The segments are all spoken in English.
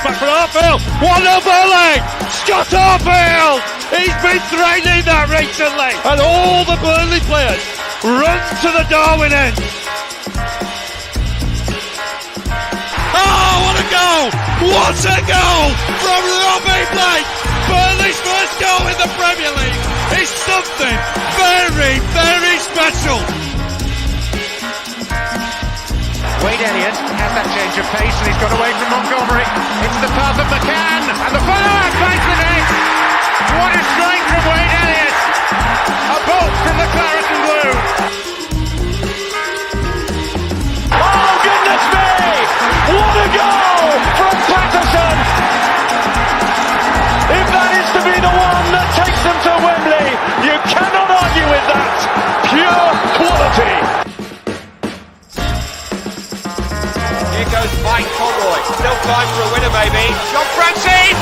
back for Hartfield. 1-0 Burnley. Scott Hartfield. He's been threatening that recently. And all the Burnley players run to the Darwin end. Oh, what a goal! What a goal from Robbie Blake! Burnley's first goal in the Premier League is something very, very special. Wade Elliott has that change of pace and he's got away from Montgomery. It's the path of McCann and the follow-up finds the net. What a strike from Wade Elliott! A bolt from the Claret and Blue. Oh goodness me! What a goal from Patterson! If that is to be the one that takes them to Wembley, you cannot argue with that. Pure quality. Here goes Mike Conroy. Still time for a winner, maybe. John Francis!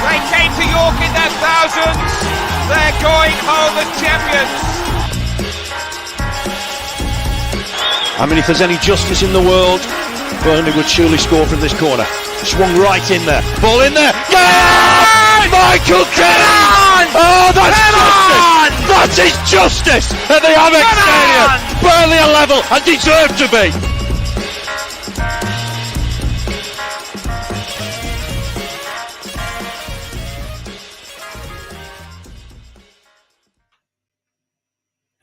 They came to York in their thousands. They're going home as champions. I mean, if there's any justice in the world, Burnley would surely score from this corner. Swung right in there. Ball in there. Yeah! Michael Keane! Oh, that's justice! That is justice at the Amex Stadium. Burnley are level and deserve to be.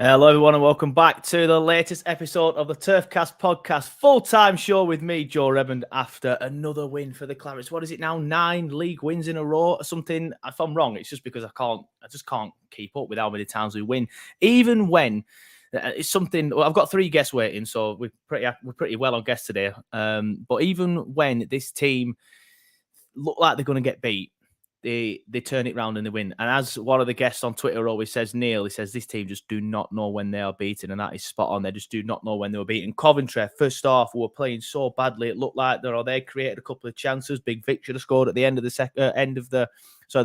Hello everyone and welcome back to the latest episode of the TurfCast podcast, full-time show with me, Joe Redmond, after another win for the Clarets. What is it now? 9 league wins in a row or something? If I'm wrong, it's just because I just can't keep up with how many times we win. Even when it's something, well, I've got 3 guests waiting, so we're pretty well on guests today. But even when this team look like they're going to get beat, they turn it round and they win. And as one of the guests on Twitter always says, Neil, he says, this team just do not know when they are beaten. And that is spot on. They just do not know when they were beaten. Coventry, first half, were playing so badly. It looked like they created a couple of chances. Big Victor scored at the end of the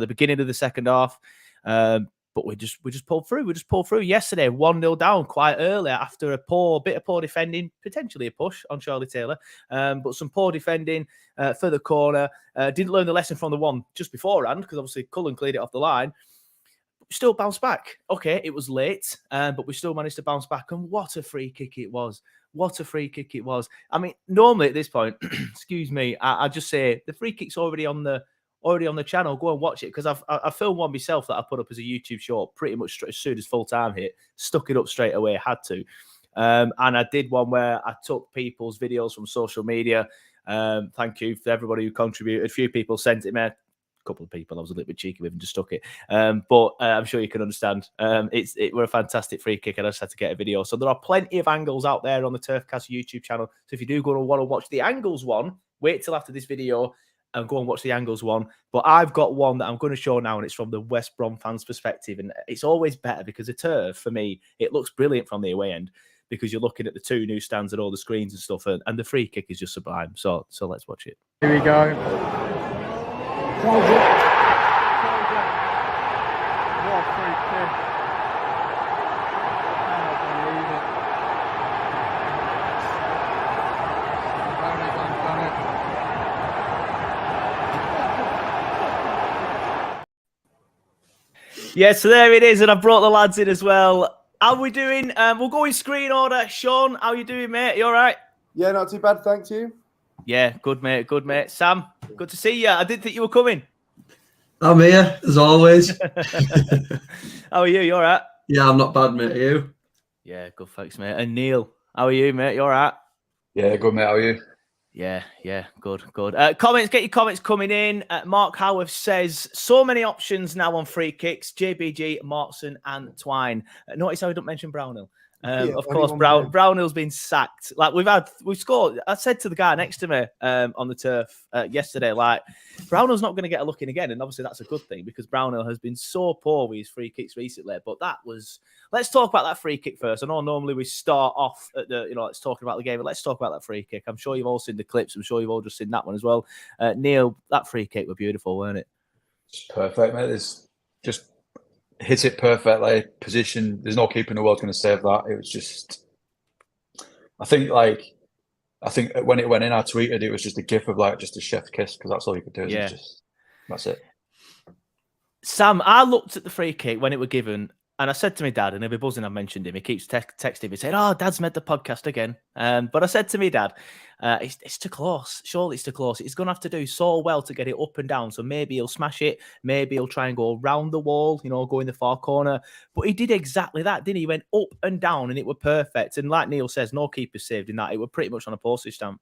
beginning of the second half. But we just pulled through. We just pulled through yesterday, 1-0 down quite early after a bit of poor defending, potentially a push on Charlie Taylor, but some poor defending for the corner. Didn't learn the lesson from the one just beforehand because obviously Cullen cleared it off the line. Still bounced back. Okay, it was late, but we still managed to bounce back. And what a free kick it was. What a free kick it was. I mean, normally at this point, excuse me, I just say the free kick's already on the channel. Go and watch it because I filmed one myself that I put up as a YouTube short pretty much as soon as full time hit. Stuck it up straight away. Had to. And I did one where I took people's videos from social media. Thank you for everybody who contributed. A few people sent it me. A couple of people I was a little bit cheeky with and just stuck it. But I'm sure you can understand. It were a fantastic free kick and I just had to get a video. So there are plenty of angles out there on the TurfCast YouTube channel. So if you do want to watch the angles one, wait till after this video and go and watch the angles one. But I've got one that I'm going to show now, and it's from the West Brom fans' perspective. And it's always better because the turf, for me, it looks brilliant from the away end because you're looking at the 2 new stands and all the screens and stuff, and the free kick is just sublime. So let's watch it. Here we go. What a free kick. Yeah, so there it is, and I brought the lads in as well. How are we doing? We'll go in screen order. Sean, how you doing, mate? You all right? Yeah, not too bad, thank you. Yeah, good, mate. Good, mate. Sam, good to see you. I didn't think you were coming. I'm here, as always. How are you? You all right? Yeah, I'm not bad, mate. Are you? Yeah, good, thanks, mate. And Neil, how are you, mate? You all right? Yeah, good, mate. How are you? Yeah, good. Comments, get your comments coming in. Mark Howarth says, so many options now on free kicks. JBG, Martson and Twine. Notice how we don't mention Brownhill. Of course, Brownhill's been sacked. Like we've scored. I said to the guy next to me on the turf yesterday, like Brownhill's not going to get a look in again, and obviously that's a good thing because Brownhill has been so poor with his free kicks recently. But let's talk about that free kick first. I know normally we start off at let's talk about the game, but let's talk about that free kick. I'm sure you've all seen the clips. I'm sure you've all just seen that one as well. Neil, that free kick was beautiful, weren't it? It's perfect, mate. It's just hit it perfectly. Position. There's no keeper in the world going to save that. It was just. I think I think when it went in, I tweeted it was just a gif of like just a chef's kiss because that's all you could do. Yeah. That's it. Sam, I looked at the free kick when it was given, and I said to my dad, and he'll be buzzing I mentioned him. He keeps texting me saying, "Oh, Dad's made the podcast again." But I said to me, Dad, it's too close. Surely it's too close. He's going to have to do so well to get it up and down. So maybe he'll smash it. Maybe he'll try and go around the wall, go in the far corner. But he did exactly that, didn't he? He went up and down, and it were perfect. And like Neil says, no keeper saved in that. It were pretty much on a postage stamp.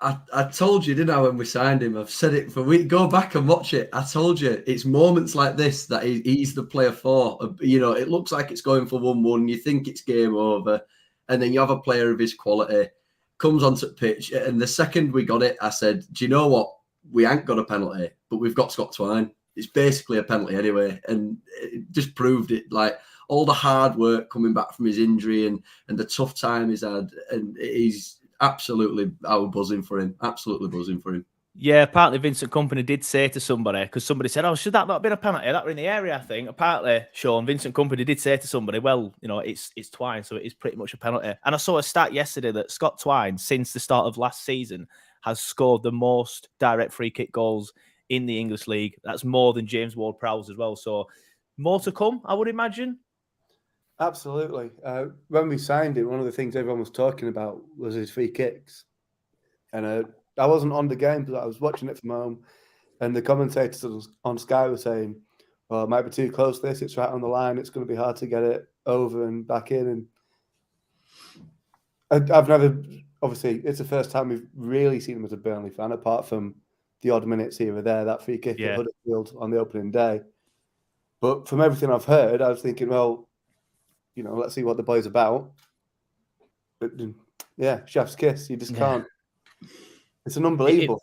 I told you, didn't I, when we signed him? I've said it for weeks. Go back and watch it. I told you, it's moments like this that he's the player for. It looks like it's going for 1-1. You think it's game over. And then you have a player of his quality, comes onto the pitch. And the second we got it, I said, do you know what? We ain't got a penalty, but we've got Scott Twine. It's basically a penalty anyway. And it just proved it. Like, all the hard work coming back from his injury and the tough time he's had. And he's... absolutely, I was buzzing for him. Absolutely buzzing for him. Yeah, apparently Vincent Kompany did say to somebody, because somebody said, "Oh, should that not have been a penalty? That were in the area, I think." Apparently, Sean, Vincent Kompany did say to somebody, "Well, it's Twine, so it is pretty much a penalty." And I saw a stat yesterday that Scott Twine, since the start of last season, has scored the most direct free kick goals in the English league. That's more than James Ward-Prowse as well. So more to come, I would imagine. Absolutely. When we signed him, one of the things everyone was talking about was his free kicks. And I wasn't on the game, but I was watching it from home. And the commentators on Sky were saying, well, it might be too close this. It's right on the line. It's going to be hard to get it over and back in. And I've never, obviously, it's the first time we've really seen him as a Burnley fan, apart from the odd minutes here or there, that free kick at Huddersfield on the opening day. But from everything I've heard, I was thinking, well, let's see what the boy's about. But yeah, chef's kiss. You just can't. It's an unbelievable.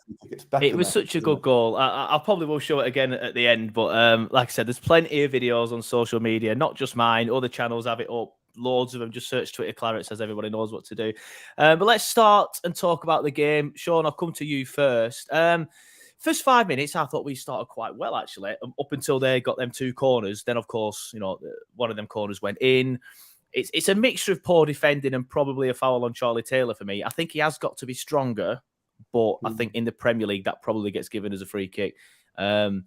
It was such a good goal. I probably will show it again at the end. But like I said, there's plenty of videos on social media, not just mine. Other channels have it up. Loads of them. Just search Twitter Clarets, as everybody knows what to do. But let's start and talk about the game. Sean, I'll come to you first. First 5 minutes, I thought we started quite well, actually, up until they got them 2 corners. Then, of course, one of them corners went in. It's a mixture of poor defending and probably a foul on Charlie Taylor for me. I think he has got to be stronger, but I think in the Premier League, that probably gets given as a free kick to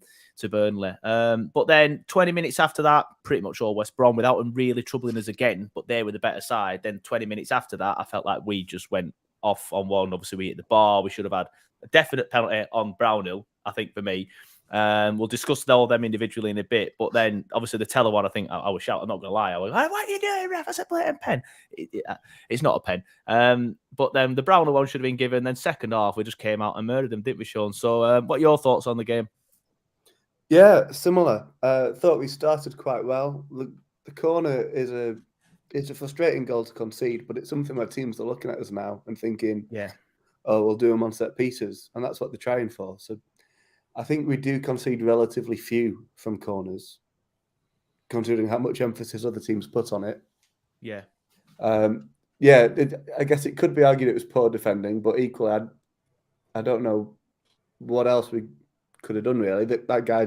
Burnley. But then 20 minutes after that, pretty much all West Brom without them really troubling us again, but they were the better side. Then 20 minutes after that, I felt like we just went off on one. Obviously, we hit the bar. We should have had a definite penalty on Brownhill, I think, for me. We'll discuss all of them individually in a bit. But then, obviously, the Teller one, I think I was shouting, I'm not going to lie. I was like, what are you doing, ref? I said, blatant pen. It's not a pen. But then the Brownhill one should have been given. Then second half, we just came out and murdered them, didn't we, Sean? So what are your thoughts on the game? Yeah, similar. Thought we started quite well. The corner is a frustrating goal to concede, but it's something where teams are looking at us now and thinking, oh, we'll do them on set pieces. And that's what they're trying for. So I think we do concede relatively few from corners, considering how much emphasis other teams put on it. Yeah. I guess it could be argued it was poor defending, but equally, I don't know what else we could have done, really. That guy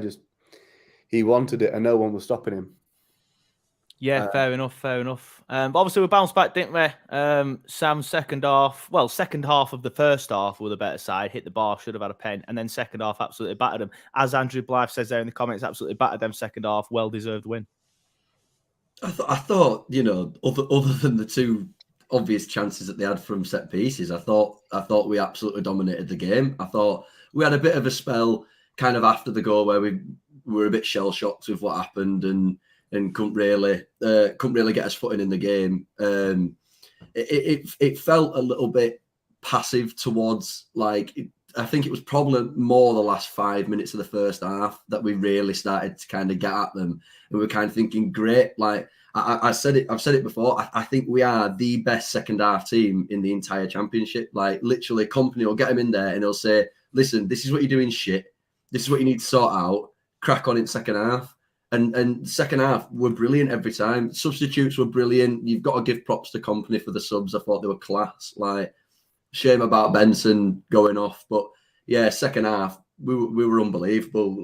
he wanted it and no one was stopping him. Yeah, fair enough. But obviously, we bounced back, didn't we? Sam, second half of the first half were the better side, hit the bar, should have had a pen. And then second half, absolutely battered them. As Andrew Blythe says there in the comments, absolutely battered them second half. Well-deserved win. I thought, other than the 2 obvious chances that they had from set pieces, I thought we absolutely dominated the game. I thought we had a bit of a spell kind of after the goal where we were a bit shell-shocked with what happened and couldn't really get us footing in the game. It felt a little bit passive towards, I think it was probably more the last 5 minutes of the first half that we really started to kind of get at them, and we're kind of thinking, great. I've said it before. I think we are the best second half team in the entire championship. Literally, Kompany will get him in there and he'll say, "Listen, this is what you're doing. Shit. This is what you need to sort out. Crack on in second half." And second half were brilliant every time. Substitutes were brilliant. You've got to give props to Kompany for the subs. I thought they were class. Shame about Benson going off, but yeah, second half we were unbelievable.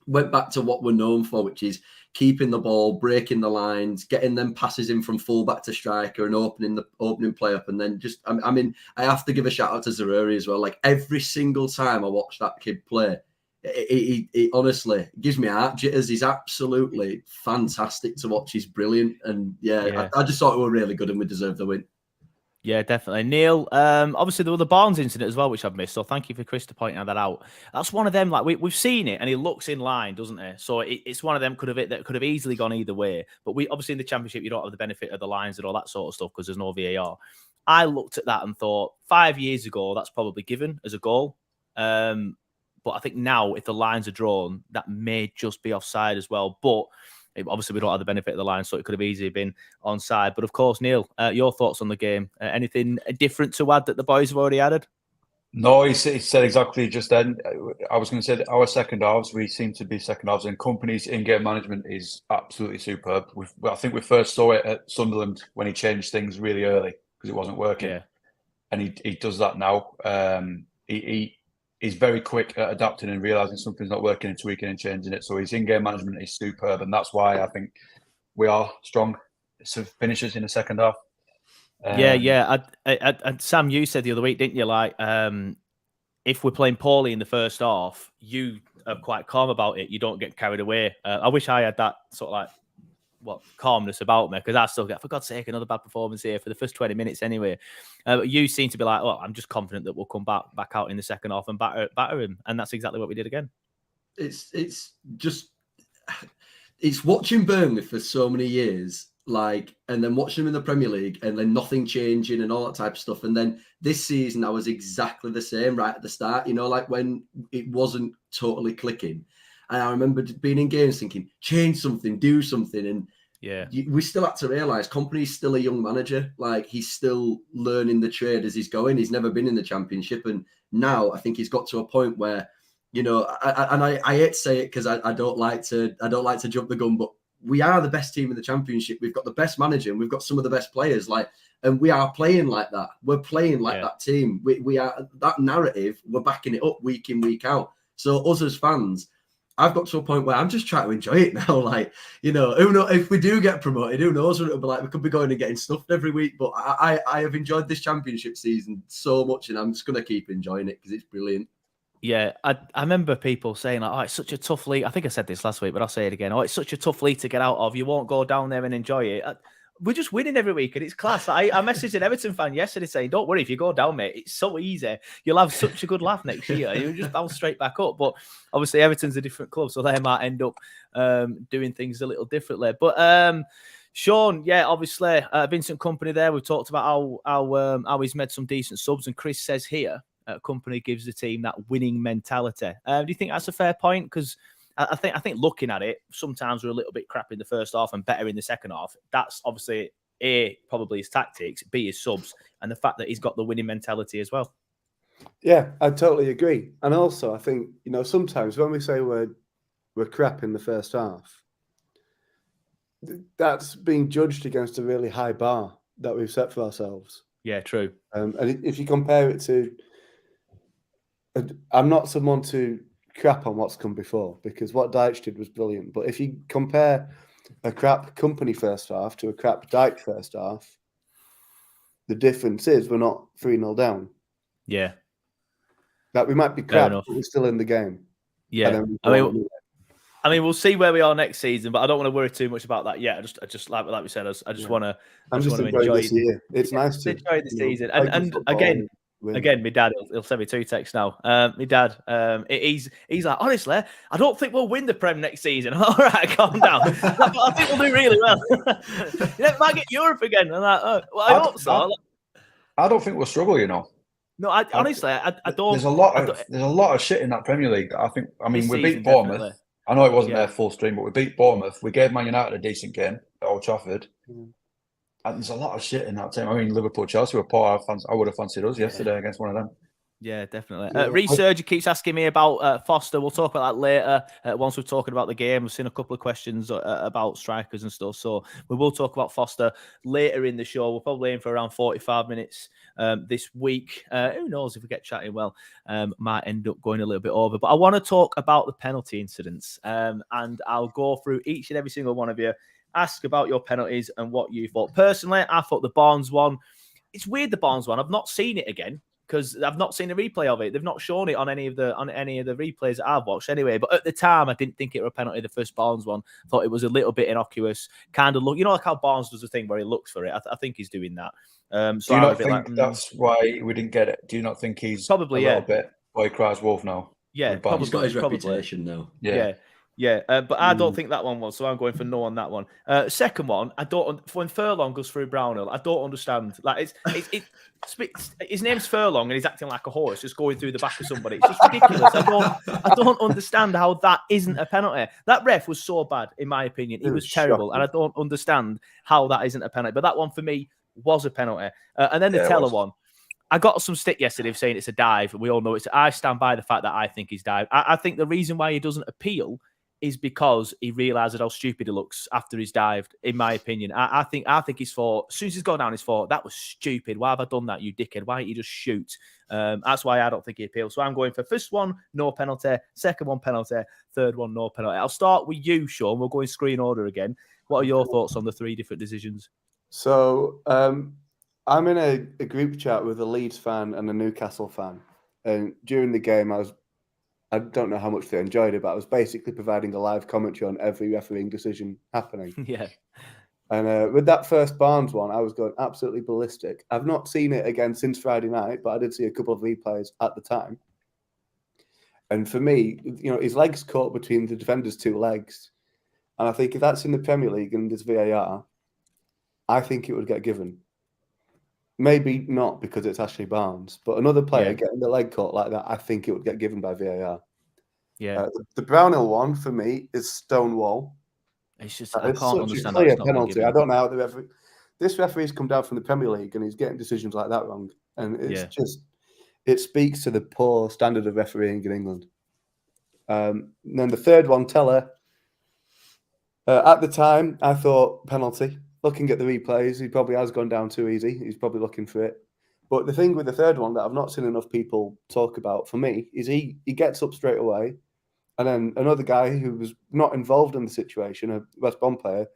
went back to what we're known for, which is keeping the ball, breaking the lines, getting them passes in from fullback to striker and opening play up. And then just, I mean, I have to give a shout out to Zeruri as well. Like every single time I watch that kid play, it honestly gives me heart jitters. He's absolutely fantastic to watch. He's brilliant. And I just thought we were really good and we deserved the win. Yeah, definitely. Neil, obviously there was the Barnes incident as well, which I've missed. So thank you for Chris to pointing that out. That's one of them, like we've seen it and he looks in line, doesn't he? So it's one of them that could have easily gone either way. But we obviously in the Championship, you don't have the benefit of the lines and all that sort of stuff because there's no VAR. I looked at that and thought 5 years ago, that's probably given as a goal. But I think now if the lines are drawn, that may just be offside as well. But obviously, we don't have the benefit of the line, so it could have easily been onside. But of course, Neil, your thoughts on the game? Anything different to add that the boys have already added? No, he said exactly just then. I was going to say our second halves, we seem to be second halves, and Company's in-game management is absolutely superb. I think we first saw it at Sunderland when he changed things really early because it wasn't working. Yeah. And he does that now. He's very quick at adapting and realising something's not working and tweaking and changing it. So his in-game management is superb. And that's why I think we are strong finishers in the second half. And Sam, you said the other week, didn't you? Like, if we're playing poorly in the first half, you are quite calm about it. You don't get carried away. I wish I had that sort of like, calmness about me because I still get, for God's sake, another bad performance here for the first 20 minutes anyway. But you seem to be like, I'm just confident that we'll come back out in the second half and batter him, and that's exactly what we did again. It's watching Burnley for so many years, like, and then watching them in the Premier League, and then nothing changing and all that type of stuff. And then this season, I was exactly the same right at the start. You know, like when it wasn't totally clicking. And I remember being in games thinking, change something, do something. And we still had to realise Company's still a young manager. Like, he's still learning the trade as he's going. He's never been in the Championship. And now I think he's got to a point where, you know, I hate to say it because I don't like to jump the gun, but we are the best team in the Championship. We've got the best manager and we've got some of the best players. Like, and we are playing like that. We're playing like that team. We are that narrative. We're backing it up week in, week out. So us as fans, I've got to a point where I'm just trying to enjoy it now. Like, you know, who knows if we do get promoted, who knows what it'll be like. We could be going and getting stuffed every week, but I have enjoyed this Championship season so much, and I'm just going to keep enjoying it because it's brilliant. Yeah, I remember people saying, like, it's such a tough league. I think I said this last week, but I'll say it again. It's such a tough league to get out of. You won't go down there and enjoy it. We're just winning every week, and it's class. I messaged an Everton fan yesterday saying, don't worry, if you go down, mate, it's so easy. You'll have such a good laugh next year. You'll just bounce straight back up. But obviously, Everton's a different club, so they might end up doing things a little differently. But Sean, obviously, Vincent Kompany there. We've talked about how he's made some decent subs, and Chris says here, Kompany gives the team that winning mentality. Do you think that's a fair point? Because I think looking at it, sometimes we're a little bit crap in the first half and better in the second half. That's obviously probably his tactics, B, his subs, and the fact that he's got the winning mentality as well. Yeah, I totally agree. And also, I think, you know, sometimes when we say we're crap in the first half, that's being judged against a really high bar that we've set for ourselves. Yeah, true. And if you compare it to, I'm not someone to crap on what's come before because what Dyche did was brilliant. But if you compare a crap Kompany first half to a crap Dyche first half, the difference is we're not 3-0 down. Yeah. That we might be crap, but we're still in the game. Yeah. I mean, we'll see where we are next season, but I don't want to worry too much about that yet. I just like we said, I just want to. I'm just enjoy this year. It's nice to enjoy the season, and again, my dad, he'll send me 2 texts now. My dad, he's like, honestly, I don't think we'll win the Prem next season. All right, calm down. I think we'll do really well. Might get Europe again. I'm like, well, I hope so. I don't think we'll struggle, you know. No, honestly, I don't. There's a lot of shit in that Premier League. I mean, we beat Bournemouth. Definitely. I know it wasn't their full stream, but we beat Bournemouth. We gave Man United a decent game at Old Trafford. And there's a lot of shit in that team. I mean, Liverpool, Chelsea were poor. I would have fancied us yesterday against one of them. Yeah, definitely. Yeah. Resurger keeps asking me about Foster. We'll talk about that later. Once we're talking about the game, we've seen a couple of questions about strikers and stuff. So we will talk about Foster later in the show. We'll probably aim for around 45 minutes this week. Who knows if we get chatting well, might end up going a little bit over. But I want to talk about the penalty incidents, and I'll go through each and every single one of you, ask about your penalties and what you thought. Personally, I thought the Barnes one, it's weird, the Barnes one. I've not seen it again, because I've not seen a replay of it. They've not shown it on any of the replays that I've watched anyway. But at the time, I didn't think it was a penalty. The first Barnes one, thought it was a little bit innocuous. Kind of look, like how Barnes does the thing where he looks for it. I think he's doing that. So do you not think that's why we didn't get it? Do you not think he's probably a little bit boy cries wolf now? Yeah, probably. He's got his reputation now. Yeah. But I don't think that one was, so I'm going for no on that one. Second one, I don't. When Furlong goes through Brownhill, I don't understand. Like his name's Furlong and he's acting like a horse, just going through the back of somebody. It's just ridiculous. I don't understand how that isn't a penalty. That ref was so bad, in my opinion. He was terrible, and I don't understand how that isn't a penalty. But that one for me was a penalty. And then the Teller one. I got some stick yesterday saying it's a dive. We all know it's. I stand by the fact that I think he's dived. I think the reason why he doesn't appeal is because he realises how stupid he looks after he's dived, in my opinion. I think he's thought, as soon as he's gone down, he's thought, that was stupid. Why have I done that, you dickhead? Why don't you just shoot? That's why I don't think he appeals. So I'm going for first one, no penalty. Second one, penalty. Third one, no penalty. I'll start with you, Sean. We'll go in screen order again. What are your thoughts on the three different decisions? So I'm in a group chat with a Leeds fan and a Newcastle fan. And during the game, I don't know how much they enjoyed it, but I was basically providing a live commentary on every refereeing decision happening. Yeah. And with that first Barnes one, I was going absolutely ballistic. I've not seen it again since Friday night, but I did see a couple of replays at the time. And for me, his legs caught between the defender's two legs. And I think if that's in the Premier League and there's VAR, I think it would get given. Maybe not because it's Ashley Barnes, but another player getting the leg caught like that, I think it would get given by VAR. Yeah. The Brownhill one for me is stonewall. It's just I can't understand clear that. Penalty. I don't know how this referee's come down from the Premier League and he's getting decisions like that wrong, and it's just it speaks to the poor standard of refereeing in England. And then the third one, Teller. At the time, I thought penalty. Looking at the replays, he probably has gone down too easy. He's probably looking for it. But the thing with the third one that I've not seen enough people talk about for me is he gets up straight away. And then another guy who was not involved in the situation, a West Brom player,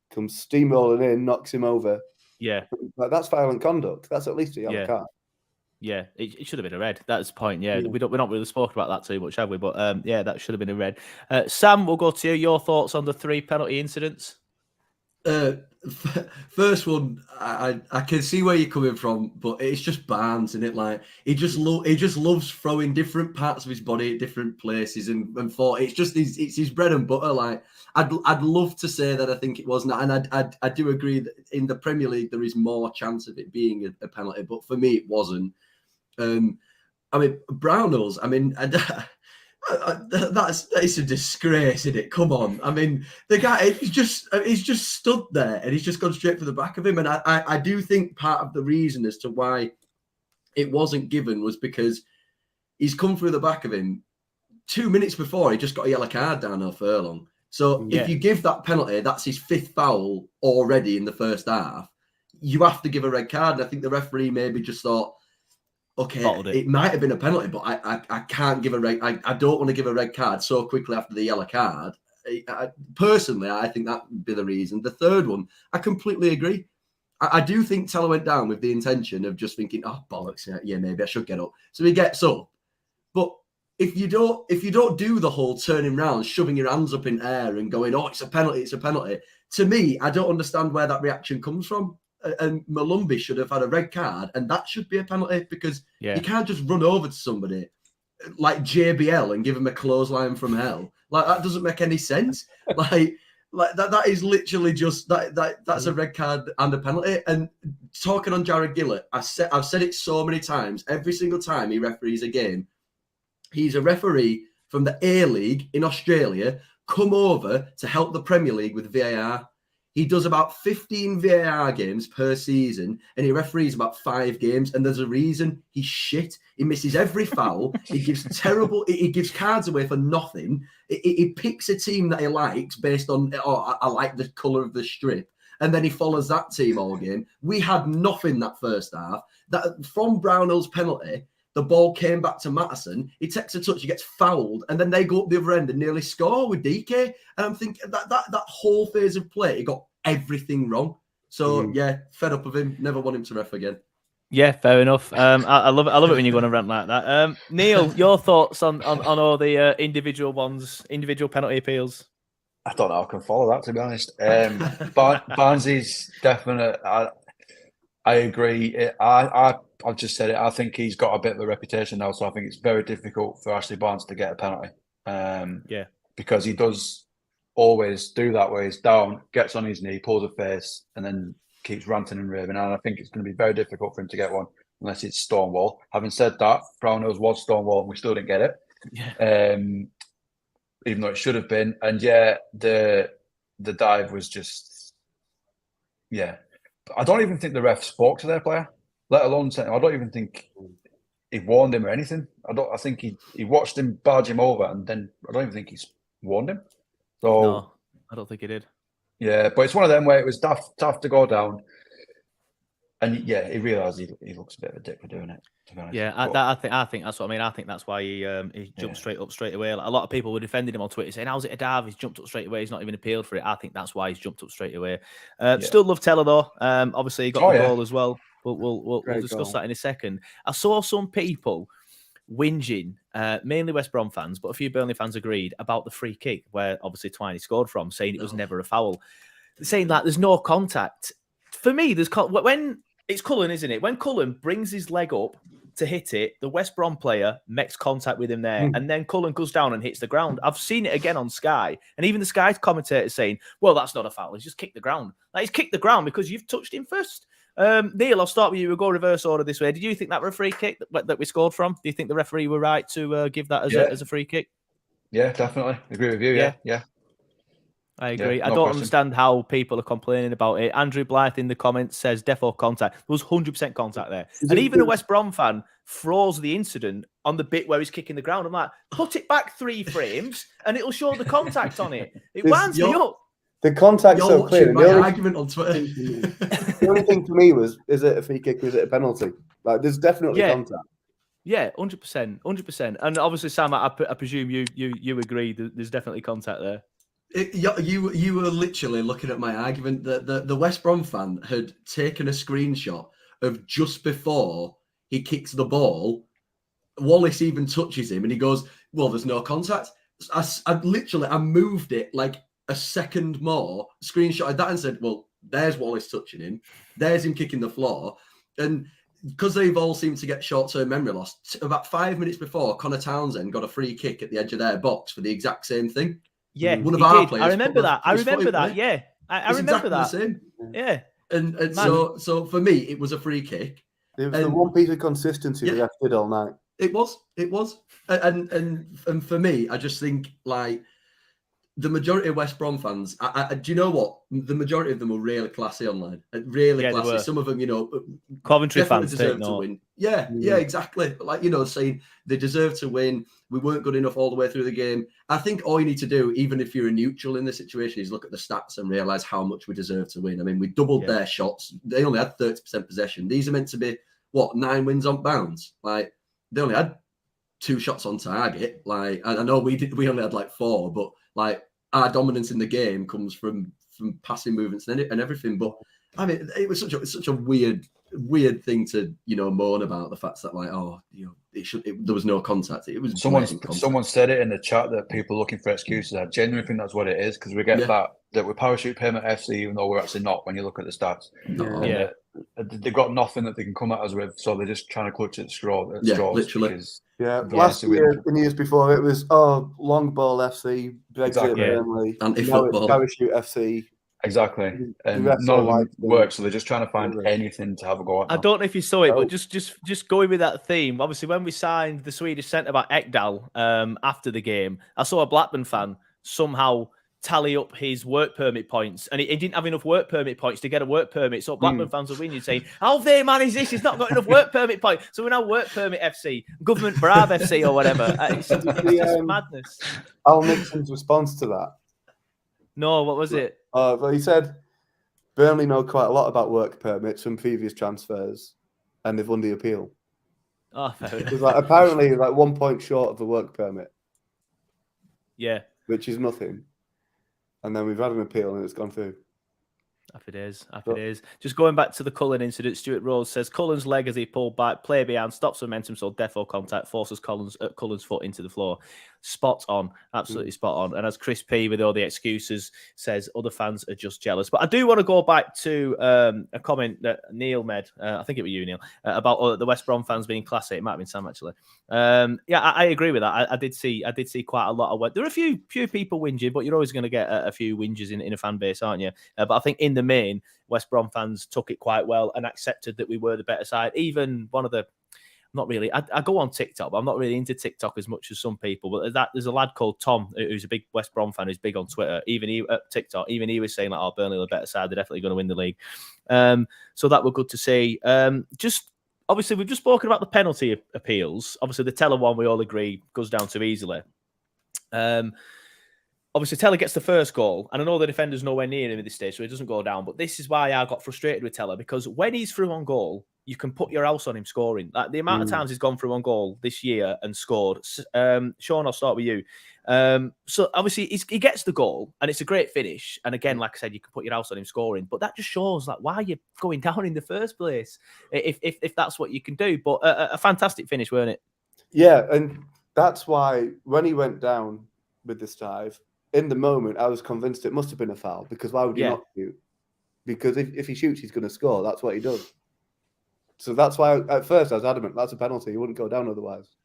comes steamrolling in, knocks him over. Yeah. That's violent conduct. That's at least a yellow card. Yeah, it should have been a red. That's the point. Yeah, we're not really spoken about that too much, have we? But that should have been a red. Sam, we'll go to you. Your thoughts on the three penalty incidents? First one, I can see where you're coming from, but it's just Barnes, isn't it? Like he just loves throwing different parts of his body at different places, and thought it's his bread and butter. Like I'd love to say that I think it wasn't, and I do agree that in the Premier League there is more chance of it being a penalty, but for me it wasn't. I mean Brownhills. I mean. It's a disgrace, isn't it? Come on. I mean, the guy, he's just stood there and he's just gone straight for the back of him. And I do think part of the reason as to why it wasn't given was because he's come through the back of him 2 minutes before he just got a yellow card down on Furlong. So if you give that penalty, that's his fifth foul already in the first half. You have to give a red card. And I think the referee maybe just thought, okay, it might have been a penalty, but I can't give a red. I don't want to give a red card so quickly after the yellow card. Personally, I think that would be the reason. The third one, I completely agree. I do think Teller went down with the intention of just thinking, oh bollocks, yeah, maybe I should get up. So he gets up. But if you don't do the whole turning round, shoving your hands up in air and going, oh, it's a penalty. To me, I don't understand where that reaction comes from. And Malumbi should have had a red card, and that should be a penalty because you can't just run over to somebody like JBL and give him a clothesline from hell. Like that doesn't make any sense. like that is literally just that's a red card and a penalty. And talking on Jared Gillett, I've said it so many times. Every single time he referees a game, he's a referee from the A League in Australia, come over to help the Premier League with VAR. He does about 15 VAR games per season, and he referees about 5 games. And there's a reason. He's shit. He misses every foul. He gives he gives cards away for nothing. He picks a team that he likes based on, I like the colour of the strip. And then he follows that team all game. We had nothing that first half. That from Brownhill's penalty, the ball came back to Maddison. He takes a touch, he gets fouled, and then they go up the other end and nearly score with DK. And I'm thinking that whole phase of play, he got everything wrong. So yeah, fed up of him. Never want him to ref again. Yeah, fair enough. I love it. I love it when you go on a rant like that. Neil, your thoughts on all the individual penalty appeals? I don't know. I can follow that, to be honest. Barnsley's definite. I agree. I've just said it. I think he's got a bit of a reputation now, so I think it's very difficult for Ashley Barnes to get a penalty. Because he does always do that where he's down, gets on his knee, pulls a face, and then keeps ranting and raving. And I think it's going to be very difficult for him to get one unless it's Stonewall. Having said that, Brownhill's was Stonewall and we still didn't get it. Yeah. Even though it should have been. And yeah, the dive was just, I don't even think the ref spoke to their player, let alone I don't even think he warned him or anything. I think he watched him barge him over, and then I don't even think he's warned him. So no, I don't think he did. Yeah, but it's one of them where it was tough to go down. And he realised he looks a bit of a dick for doing it, to be honest. Yeah, I think that's what I mean. I think that's why he jumped straight away. Like, a lot of people were defending him on Twitter, saying, "How's it a dive? He's jumped up straight away. He's not even appealed for it." I think that's why he's jumped up straight away. Still love Teller though. Obviously, he got the goal as well. We'll discuss that in a second. I saw some people whinging, mainly West Brom fans, but a few Burnley fans agreed about the free kick where obviously Twine scored from, saying it was never a foul, saying that there's no contact. For me, when it's Cullen, isn't it? When Cullen brings his leg up to hit it, the West Brom player makes contact with him there, and then Cullen goes down and hits the ground. I've seen it again on Sky, and even the Sky commentator saying, "Well, that's not a foul. He's just kicked the ground. Like, he's kicked the ground because you've touched him first." Neil, I'll start with you. We'll go reverse order this way. Did you think that were a free kick that we scored from? Do you think the referee were right to give that as a free kick? Yeah, definitely. Agree with you. Yeah. I agree. Yeah, I don't understand how people are complaining about it. Andrew Blythe in the comments says defo contact. There was 100% contact there. And even a West Brom fan froze the incident on the bit where he's kicking the ground. I'm like, put it back 3 frames and it'll show the contact on it. It winds me up. The contact's so clear. My argument on Twitter. The only thing for me was, is it a free kick or is it a penalty? Like, there's definitely contact. Yeah, 100%. And obviously, Sam, I presume you agree that there's definitely contact there. You were literally looking at my argument that the West Brom fan had taken a screenshot of just before he kicks the ball. Wallace even touches him and he goes, "Well, there's no contact." I moved it like a second more, screenshotted that and said, "Well, there's Wallace touching him. There's him kicking the floor." And because they've all seemed to get short-term memory loss, about 5 minutes before, Connor Townsend got a free kick at the edge of their box for the exact same thing. Yeah, one of our players. I remember that. Yeah, I remember exactly that. The same. Yeah, and so for me, it was a free kick. It was the one piece of consistency the ref did all night. It was, and for me, I just think like the majority of West Brom fans. Do you know what? The majority of them were really classy online. Really classy. Some of them, Coventry fans deserve to win. Yeah, exactly. Like, saying they deserve to win. We weren't good enough all the way through the game. I think all you need to do, even if you're a neutral in this situation, is look at the stats and realise how much we deserve to win. I mean, we doubled their shots. They only had 30% possession. These are meant to be, 9 wins on bounce? Like, they only had 2 shots on target. Like, I know we only had like 4, but like our dominance in the game comes from passing movements and everything. But I mean, it was such a weird thing to moan about, the fact that like, there was no contact. It was someone said it in the chat that people looking for excuses. I genuinely think that's what it is, because we get that we're parachute payment FC, even though we're actually not when you look at the stats. They've got nothing that they can come at us with, so they're just trying to clutch at straws. Literally. Last year and years before, it was long ball FC, Brexit, Burnley, anti-football, parachute FC. Exactly, and none of them work, so they're just trying to find anything to have a go at. I don't know if you saw it, but just going with that theme. Obviously, when we signed the Swedish centre back Ekdal after the game, I saw a Blackburn fan somehow tally up his work permit points, and he didn't have enough work permit points to get a work permit. So Blackburn fans will win you saying, "How fair man is this? He's not got enough work permit points." So we're now work permit FC, government Brav FC or whatever. It's just madness. Al Nixon's response to that. No, what was it? Well, he said Burnley know quite a lot about work permits from previous transfers, and they've won the appeal. Oh, fair enough. It was apparently 1 point short of the work permit. Yeah, which is nothing. And then we've had an appeal and it's gone through. Happy days. Just going back to the Cullen incident, Stuart Rose says Cullen's leg as he pulled back, play behind, stops momentum, so defo contact, forces Cullen's foot into the floor. Spot on. Absolutely spot on. And as Chris P, with all the excuses, says other fans are just jealous. But I do want to go back to a comment that Neil made, I think it was you, Neil, about the West Brom fans being classy. It might have been Sam, actually. I agree with that. I did see quite a lot of work. There are a few people whinging, but you're always going to get a few whinges in a fan base, aren't you? But I think in the main, West Brom fans took it quite well and accepted that we were the better side. Even one of the, not really, I go on TikTok, but I'm not really into TikTok as much as some people. But there's a lad called Tom who's a big West Brom fan, who's big on Twitter. Even he at TikTok, even he was saying like, "Oh, Burnley are the better side. They're definitely going to win the league." So that were good to see. Just obviously, we've just spoken about the penalty appeals. Obviously, the Teller one we all agree goes down too easily. Obviously, Teller gets the first goal, and I know the defender's nowhere near him at this stage, so he doesn't go down. But this is why I got frustrated with Teller, because when he's through on goal, you can put your house on him scoring. Like the amount of times he's gone through on goal this year and scored. Sean, I'll start with you. So obviously he gets the goal, and it's a great finish. And again, like I said, you can put your house on him scoring. But that just shows like why you're going down in the first place, if that's what you can do. But a fantastic finish, weren't it? Yeah, and that's why when he went down with this dive, in the moment, I was convinced it must have been a foul, because why would he not shoot? Because if he shoots, he's going to score. That's what he does. So that's why at first I was adamant that's a penalty. He wouldn't go down otherwise.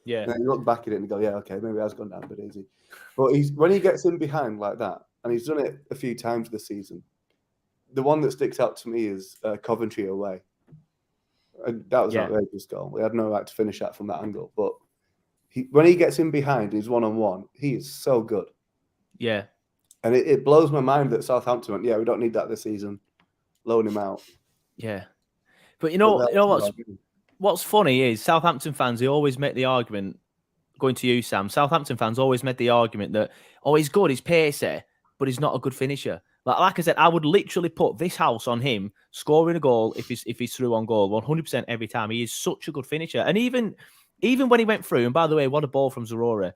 Yeah. And then you look back at it and go, yeah, okay, maybe it has gone down a bit easy. But when he gets in behind like that, and he's done it a few times this season, the one that sticks out to me is Coventry away. And that was an outrageous goal. We had no right to finish that from that angle. But when he gets in behind, he's one-on-one. He is so good. Yeah. And it blows my mind that Southampton went, we don't need that this season. Loan him out. Yeah. But you know what's funny is Southampton fans, they always make the argument, going to you, Sam, Southampton fans always make the argument that, he's good, he's pacey, but he's not a good finisher. Like I said, I would literally put this house on him scoring a goal if he's through on goal 100% every time. He is such a good finisher. And even when he went through, and by the way, what a ball from Zarora.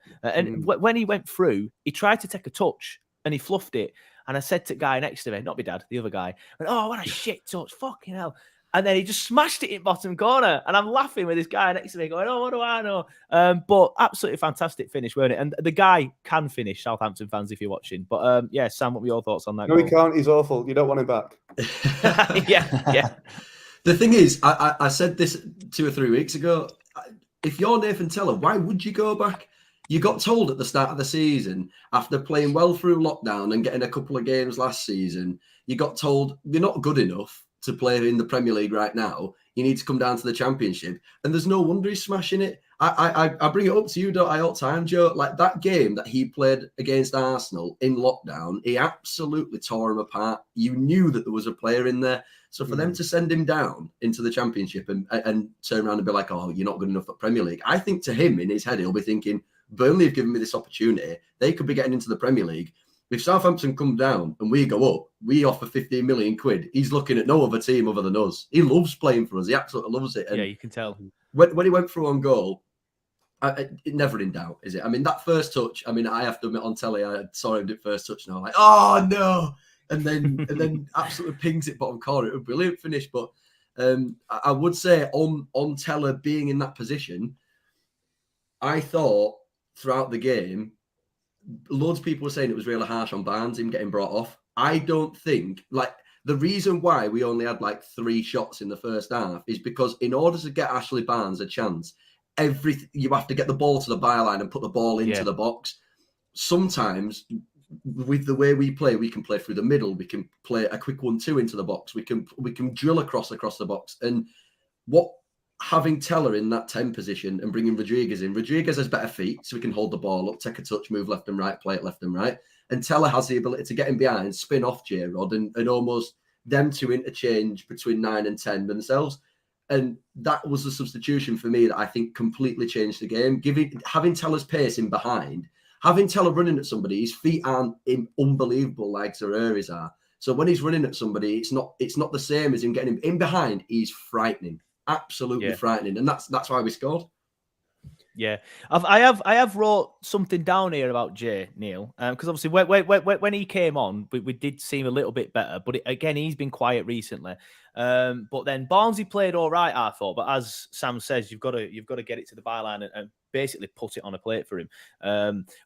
When he went through, he tried to take a touch and he fluffed it. And I said to the guy next to me, not my dad, the other guy, what a shit touch, fucking hell. And then he just smashed it in bottom corner. And I'm laughing with this guy next to me going, what do I know? But absolutely fantastic finish, weren't it? And the guy can finish, Southampton fans, if you're watching. But Sam, what were your thoughts on that? No, he can't. He's awful. You don't want him back. Yeah. The thing is, I said this 2 or 3 weeks ago. If you're Nathan Teller, why would you go back? You got told at the start of the season, after playing well through lockdown and getting a couple of games last season, you got told you're not good enough to play in the Premier League right now. You need to come down to the Championship. And there's no wonder he's smashing it. I bring it up to you, don't I, all the time, Joe? Like that game that he played against Arsenal in lockdown, he absolutely tore him apart. You knew that there was a player in there. So for them to send him down into the Championship and turn around and be like, you're not good enough for Premier League. I think to him, in his head, he'll be thinking, Burnley have given me this opportunity. They could be getting into the Premier League. If Southampton come down and we go up, we offer 15 million quid. He's looking at no other team other than us. He loves playing for us. He absolutely loves it. And you can tell. When he went through on goal, it never in doubt, is it? I mean, that first touch, I have to admit on telly, I saw him do first touch and I was like, oh no. And then absolutely pings it bottom corner. It was a brilliant finish. But I would say on Teller being in that position, I thought throughout the game, loads of people were saying it was really harsh on Barnes, him getting brought off. I don't think, the reason why we only had 3 shots in the first half is because in order to get Ashley Barnes a chance, you have to get the ball to the byline and put the ball into the box. Sometimes, with the way we can play through the middle. We can play a quick 1-2 into the box. We can drill across the box. And what having Teller in that 10 position and bringing Rodriguez in. Rodriguez has better feet, so he can hold the ball up, take a touch, move left and right, play it left and right. And Teller has the ability to get in behind, spin off J-Rod, and almost them to interchange between 9 and 10 themselves. And that was the substitution for me that I think completely changed the game. Having Teller's pace in behind, having Teller running at somebody, his feet aren't unbelievable like Zereri's are. So when he's running at somebody, it's not the same as him getting him in behind. He's frightening, absolutely frightening, and that's why we scored. Yeah, I have wrote something down here about Jay, Neil, because obviously when he came on, we did seem a little bit better, but again he's been quiet recently. But then Barnsley played all right, I thought. But as Sam says, you've got to get it to the byline and basically put it on a plate for him.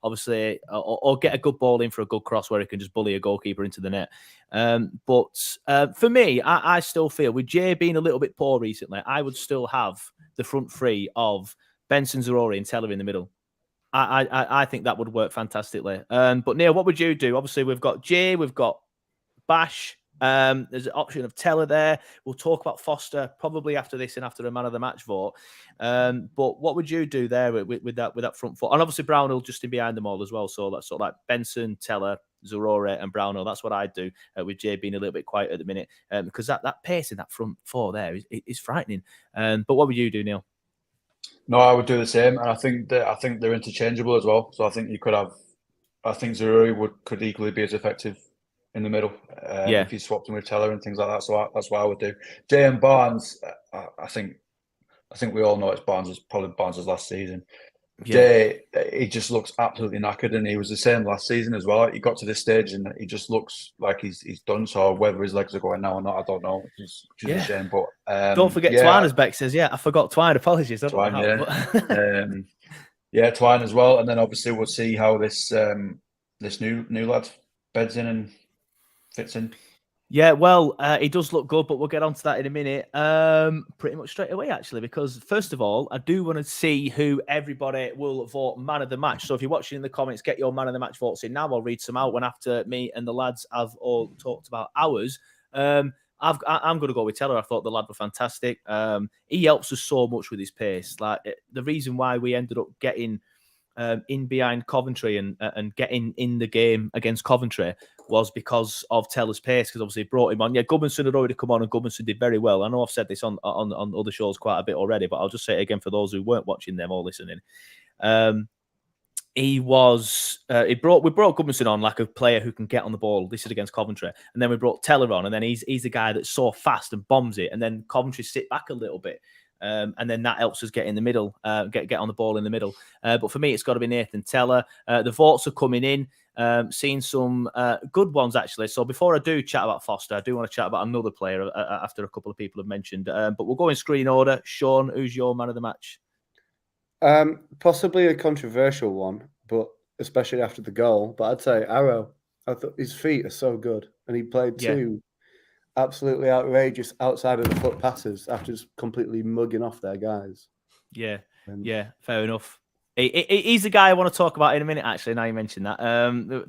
Obviously, or get a good ball in for a good cross where he can just bully a goalkeeper into the net. But for me, I still feel with Jay being a little bit poor recently, I would still have the front three of Benson, Zaroury and Teller in the middle. I think that would work fantastically. But Neil, what would you do? Obviously, we've got Jay, we've got Bash. There's an option of Teller there. We'll talk about Foster probably after this and after a man of the match vote. But what would you do there with that front four? And obviously Brownhill just in behind them all as well. So that's sort of like Benson, Teller, Zaroury and Brownhill. That's what I'd do with Jay being a little bit quiet at the minute because that pace in that front four there is frightening. But what would you do, Neil? No, I would do the same, and I think they're interchangeable as well. So I think you could have, I think Zaroury could equally be as effective in the middle if you swapped him with Teller and things like that. So that's what I would do. Jay and Barnes, I think we all know it's probably Barnes' last season. Yeah. Jay, he just looks absolutely knackered, and he was the same last season as well. He got to this stage and he just looks like he's done. So whether his legs are going now or not, I don't know. Which is a shame. But don't forget Twine, as Beck says. Yeah, I forgot Twine. Apologies. Twine, Twine as well. And then obviously we'll see how this new lad beds in and fits in. Yeah, well, he does look good, but we'll get on to that in a minute. Pretty much straight away, actually, because first of all, I do want to see who everybody will vote man of the match. So if you're watching in the comments, get your man of the match votes in now. I'll read some out when after me and the lads have all talked about ours. I'm going to go with Teller. I thought the lad was fantastic. He helps us so much with his pace. Like the reason why we ended up getting in behind Coventry and getting in the game against Coventry was because of Teller's pace, because obviously he brought him on. Yeah, Gudmundsson had already come on and Gudmundsson did very well. I know I've said this on other shows quite a bit already, but I'll just say it again for those who weren't watching them or listening. We brought Gudmundsson on like a player who can get on the ball. This is against Coventry. And then we brought Teller on, and then he's the guy that's so fast and bombs it. And then Coventry sit back a little bit. And then that helps us get in the middle, get on the ball in the middle. But for me, it's got to be Nathan Teller. The votes are coming in. Seeing some good ones, actually. So before I do chat about Foster, I do want to chat about another player after a couple of people have mentioned. But we'll go in screen order. Sean, who's your man of the match? Possibly a controversial one, but especially after the goal. But I'd say Arrow. I thought his feet are so good. And he played two absolutely outrageous outside of the foot passes after just completely mugging off their guys. Yeah, fair enough. He's the guy I want to talk about in a minute, actually, now you mentioned that.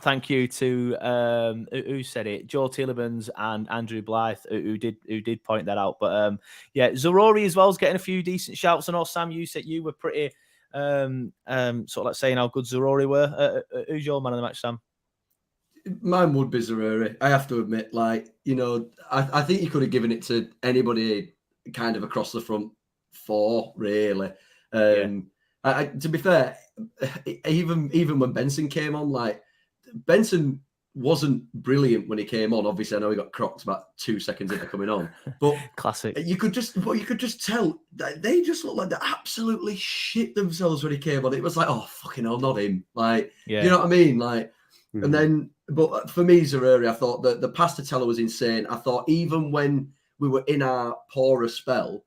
Thank you to who said it, Joe Tielemans and Andrew Blythe, who did point that out. But Zaroury as well is getting a few decent shouts. I know, Sam, you said you were pretty sort of like saying how good Zaroury were. Who's your man of the match, Sam? Mine would be Zaroury. I have to admit, I think you could have given it to anybody kind of across the front four, really. To be fair, even when Benson came on, Benson wasn't brilliant when he came on. Obviously, I know he got crocked about 2 seconds into coming on, but classic. You could just tell that they just looked like they absolutely shit themselves when he came on. It was like, oh fucking hell, not him. You know what I mean? And then, but for me, Zaroury, I thought that the pass to Teller was insane. I thought even when we were in our poorer spell,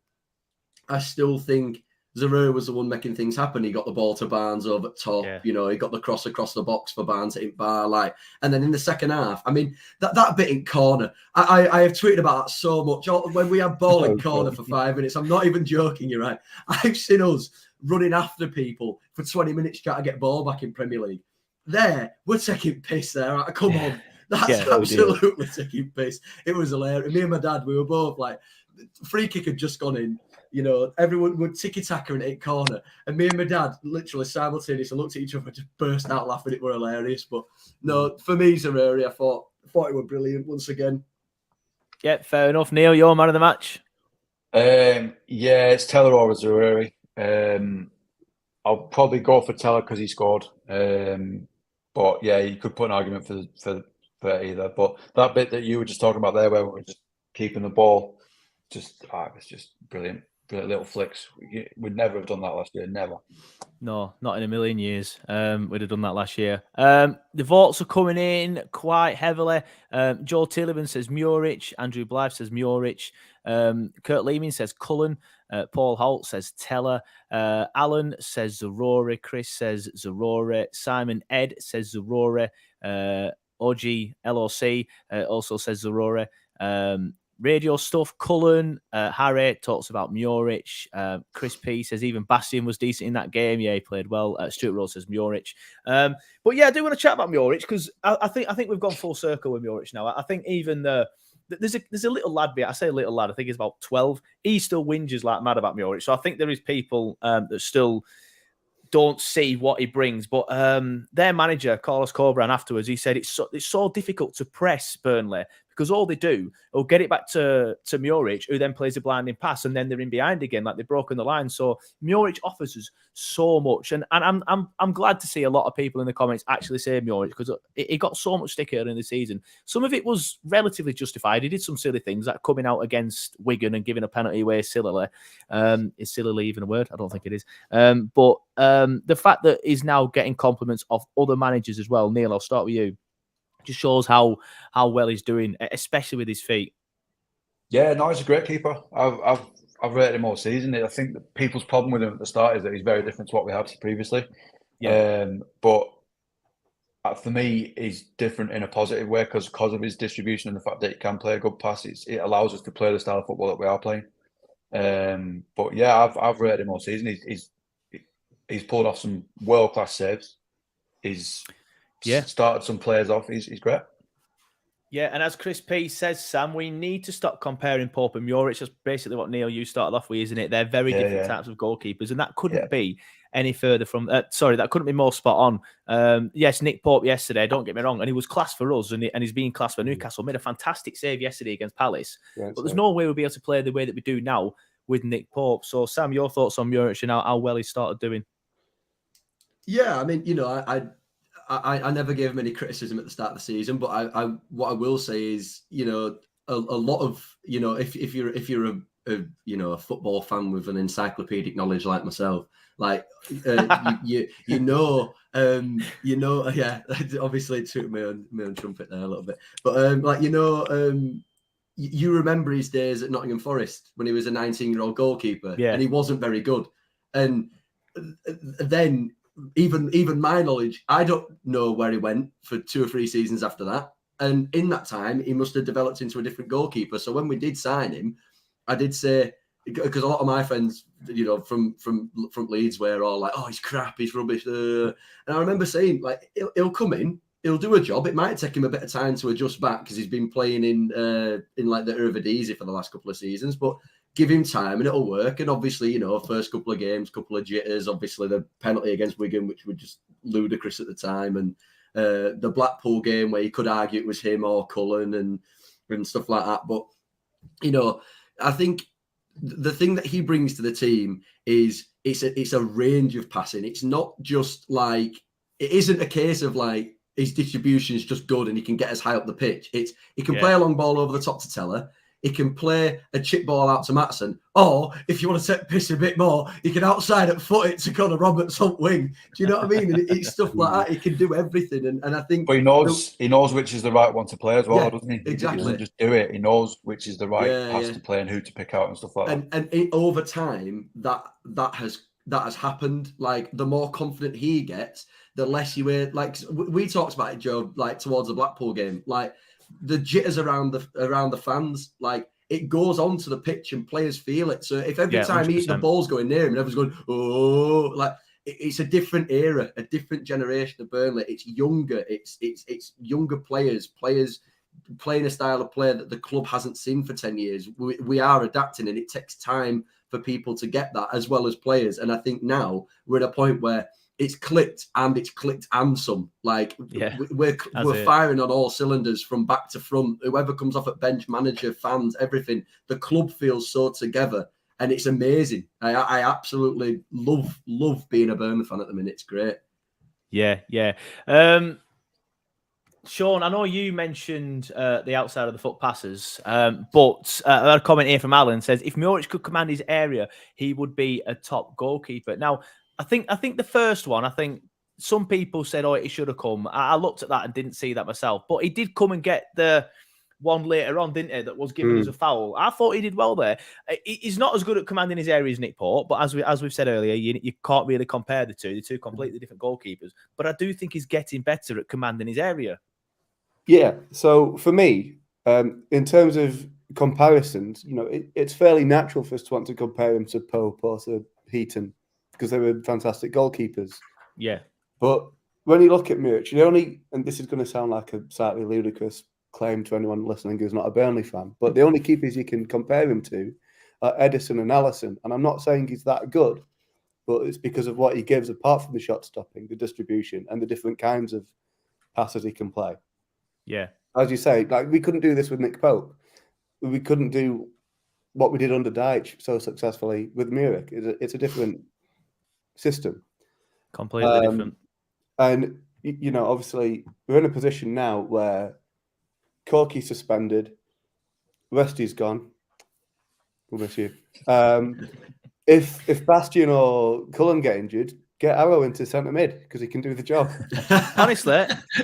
I still think Zaroury was the one making things happen. He got the ball to Barnes over top. Yeah. He got the cross across the box for Barnes to hit bar. And then in the second half, I mean, that bit in corner, I have tweeted about that so much. When we had ball in corner for 5 minutes, I'm not even joking, you're right. I've seen us running after people for 20 minutes trying to get ball back in Premier League. We're taking piss there. Right? Come on. That's absolutely taking piss. It was hilarious. Me and my dad, we were both free kick had just gone in. you know, everyone would tiki-taka and hit corner. And me and my dad literally simultaneously looked at each other and just burst out laughing. It were hilarious. But no, for me, Zaroury, I thought it was brilliant once again. Yeah, fair enough. Neil, your man of the match? Yeah, it's Teller or Zaroury. I'll probably go for Teller because he scored. But yeah, you could put an argument for either. But that bit that you were just talking about there, where we were just keeping the ball, it's just brilliant. Brilliant little flicks. We'd never have done that last year. Never. No, not in a million years. We'd have done that last year. The votes are coming in quite heavily. Joe Tillman says Muric. Andrew Blythe says Muric. Kurt Lehman says Cullen. Paul Holt says Teller. Alan says Zaroury. Chris says Zaroury. Simon Ed says Zaroury. OG LOC also says Zaroury. Radio stuff, Cullen, Harry talks about Muric. Chris P says even Bastian was decent in that game. Yeah, he played well. Stuart Rose says Muric. But yeah, I do want to chat about Muric because I think we've gone full circle with Muric now. I think even there's a little lad. I say little lad. I think he's about 12. He still whinges like mad about Muric. So I think there is people that still don't see what he brings. But their manager, Carlos Corberán, afterwards, he said it's so difficult to press Burnley because all they do will get it back to Muric, who then plays a blinding pass, and then they're in behind again, like they've broken the line. So Muric offers us so much, and I'm glad to see a lot of people in the comments actually say Muric because he got so much stick early in the season. Some of it was relatively justified. He did some silly things, like coming out against Wigan and giving a penalty away sillily. Is sillily even a word? I don't think it is. But the fact that he's now getting compliments of other managers as well. Neil, I'll start with you. Just shows how well he's doing, especially with his feet. Yeah, no, he's a great keeper. I've rated him all season. I think that people's problem with him at the start is that he's very different to what we had previously. Yeah. But for me, he's different in a positive way because of his distribution and the fact that he can play a good pass. It allows us to play the style of football that we are playing. But yeah, I've rated him all season. He's pulled off some world-class saves. He's started some players off. He's great. Yeah, and as Chris P says, Sam, we need to stop comparing Pope and Muric. That's basically what, Neil, you started off with, isn't it? They're very different types of goalkeepers, and that couldn't be any further from... that couldn't be more spot on. Yes, Nick Pope yesterday, don't get me wrong, and he was class for us, and he's being class for Newcastle. Made a fantastic save yesterday against Palace, but there's no way we'll be able to play the way that we do now with Nick Pope. So, Sam, your thoughts on Muric and how well he started doing? Yeah, I mean, you know, I never gave him any criticism at the start of the season, but what I will say is, you know, a lot of, you know, if you're a football fan with an encyclopedic knowledge like myself, like you know, yeah, obviously took my own trumpet there a little bit, but like, you know, you remember his days at Nottingham Forest when he was a 19-year-old goalkeeper, and he wasn't very good, and then. Even my knowledge, I don't know where he went for 2 or 3 seasons after that. And in that time, he must have developed into a different goalkeeper. So when we did sign him, I did say, because a lot of my friends, you know, from Leeds were all like, oh, he's crap, he's rubbish. And I remember saying, like, he'll come in, he'll do a job. It might take him a bit of time to adjust back because he's been playing in like the Eredivisie for the last couple of seasons, but give him time and it'll work. And obviously, you know, first couple of games, couple of jitters, obviously the penalty against Wigan, which was just ludicrous at the time. And the Blackpool game where you could argue it was him or Cullen and stuff like that. But, you know, I think the thing that he brings to the team is it's a range of passing. It's not just like, it isn't a case of like his distribution is just good and he can get us high up the pitch. He can play a long ball over the top to Teller. He can play a chip ball out to Maatsen, or if you want to take piss a bit more, he can outside at foot it to Conor Roberts on wing. Do you know what I mean? And it's stuff like that. He can do everything, and I think. But he knows which is the right one to play as well, doesn't he? Exactly. He doesn't just do it. He knows which is the right pass to play and who to pick out and stuff like that. And over time, that has happened. Like the more confident he gets, the less you wear. Like we talked about it, Joe. Like towards the Blackpool game, like. The jitters around the fans, like it goes onto the pitch and players feel it. So if every time the ball's going near him and everyone's going, oh, like it's a different era, a different generation of Burnley. It's younger, it's younger players playing a style of play that the club hasn't seen for 10 years. We are adapting, and it takes time for people to get that, as well as players. And I think now we're at a point where it's clicked and some. Like we're firing on all cylinders from back to front. Whoever comes off at bench, manager, fans, everything. The club feels so together, and it's amazing. I absolutely love being a Burnley fan at the minute. It's great. Yeah. Sean, I know you mentioned the outside of the foot passes, but a comment here from Alan says if Muric could command his area, he would be a top goalkeeper. Now, I think the first one, I think some people said, oh, he should have come. I looked at that and didn't see that myself, but he did come and get the one later on, didn't he? That was given as a foul. I thought he did well there. He's not as good at commanding his area as Nick Pope, but as we've said earlier, you can't really compare the two. They're two completely different goalkeepers. But I do think he's getting better at commanding his area. Yeah. So for me, in terms of comparisons, it's fairly natural for us to want to compare him to Pope or to Heaton because they were fantastic goalkeepers. Yeah. But when you look at Muric, and this is going to sound like a slightly ludicrous claim to anyone listening who's not a Burnley fan, but the only keepers you can compare him to are Edison and Allison. And I'm not saying he's that good, but it's because of what he gives apart from the shot stopping, the distribution, and the different kinds of passes he can play. Yeah. As you say, like we couldn't do this with Nick Pope. We couldn't do what we did under Dyche so successfully with Muric. It's a different system. Completely different. And, obviously we're in a position now where Corky's suspended, Westy's gone. We'll miss you. If Bastion or Cullen get injured, get Arrow into centre mid because he can do the job.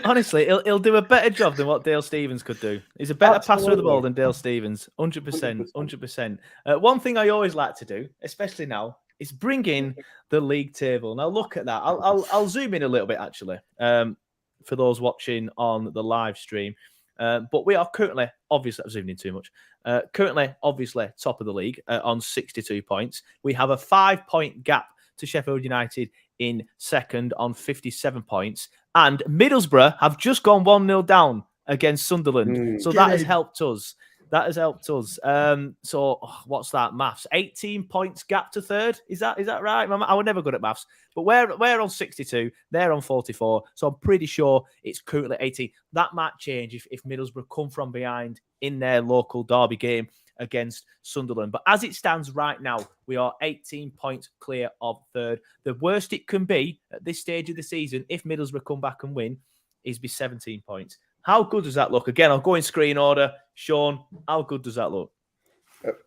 honestly, he'll do a better job than what Dale Stephens could do. He's a better passer of the ball than Dale Stephens. 100%. One thing I always like to do, especially now, is bring in the league table. Now look at that. I'll zoom in a little bit actually for those watching on the live stream. But we are currently, obviously, I've zoomed in too much. Obviously, top of the league on 62 points. We have a 5-point gap to Sheffield United in second on 57 points. And Middlesbrough have just gone 1-0 down against Sunderland. So that has helped us. What's that maths? 18 points gap to third. Is that right? I was never good at maths, but we're on 62. They're on 44. So I'm pretty sure it's currently 18. That might change if Middlesbrough come from behind in their local derby game against Sunderland. But as it stands right now, we are 18 points clear of third. The worst it can be at this stage of the season, if Middlesbrough come back and win, is be 17 points. How good does that look? Again, I'll go in screen order. Sean, how good does that look?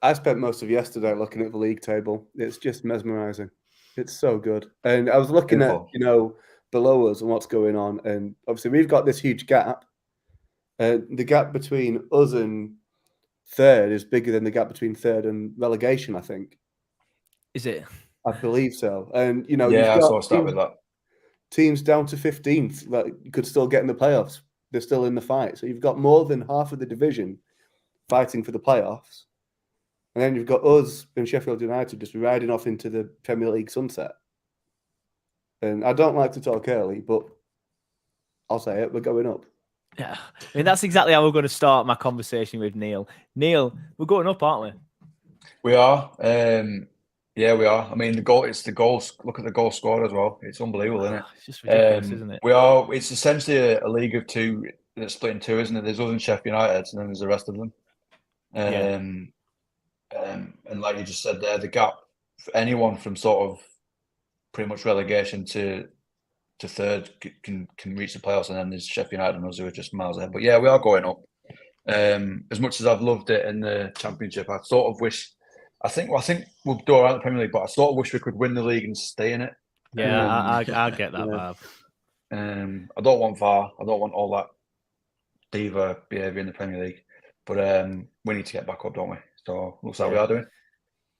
I spent most of yesterday looking at the league table. It's just mesmerising. It's so good. And I was looking at, below us and what's going on. And obviously we've got this huge gap. The gap between us and third is bigger than the gap between third and relegation, I think. Is it? I believe so. And, I saw a start with that. Teams down to 15th that could still get in the playoffs. They're still in the fight. So you've got more than half of the division fighting for the playoffs. And then you've got us and Sheffield United just riding off into the Premier League sunset. And I don't like to talk early, but I'll say it, we're going up. Yeah, I mean, that's exactly how we're going to start my conversation with Neil. Neil, we're going up, aren't we? We are. Yeah, we are. I mean, it's the goals. Look at the goal scored as well. It's unbelievable, isn't it? It's just ridiculous, isn't it? We are. It's essentially a league of two that's split in two, isn't it? There's us and Sheffield United, and then there's the rest of them. And like you just said there, the gap for anyone from sort of pretty much relegation to third can reach the playoffs, and then there's Sheffield United and us who are just miles ahead. But yeah, we are going up. As much as I've loved it in the Championship, I sort of wish. I think we'll do all right in the Premier League, but I sort of wish we could win the league and stay in it. Yeah, I get that, Bob. I don't want VAR. I don't want all that diva behaviour in the Premier League. But we need to get back up, don't we? So looks like we are doing.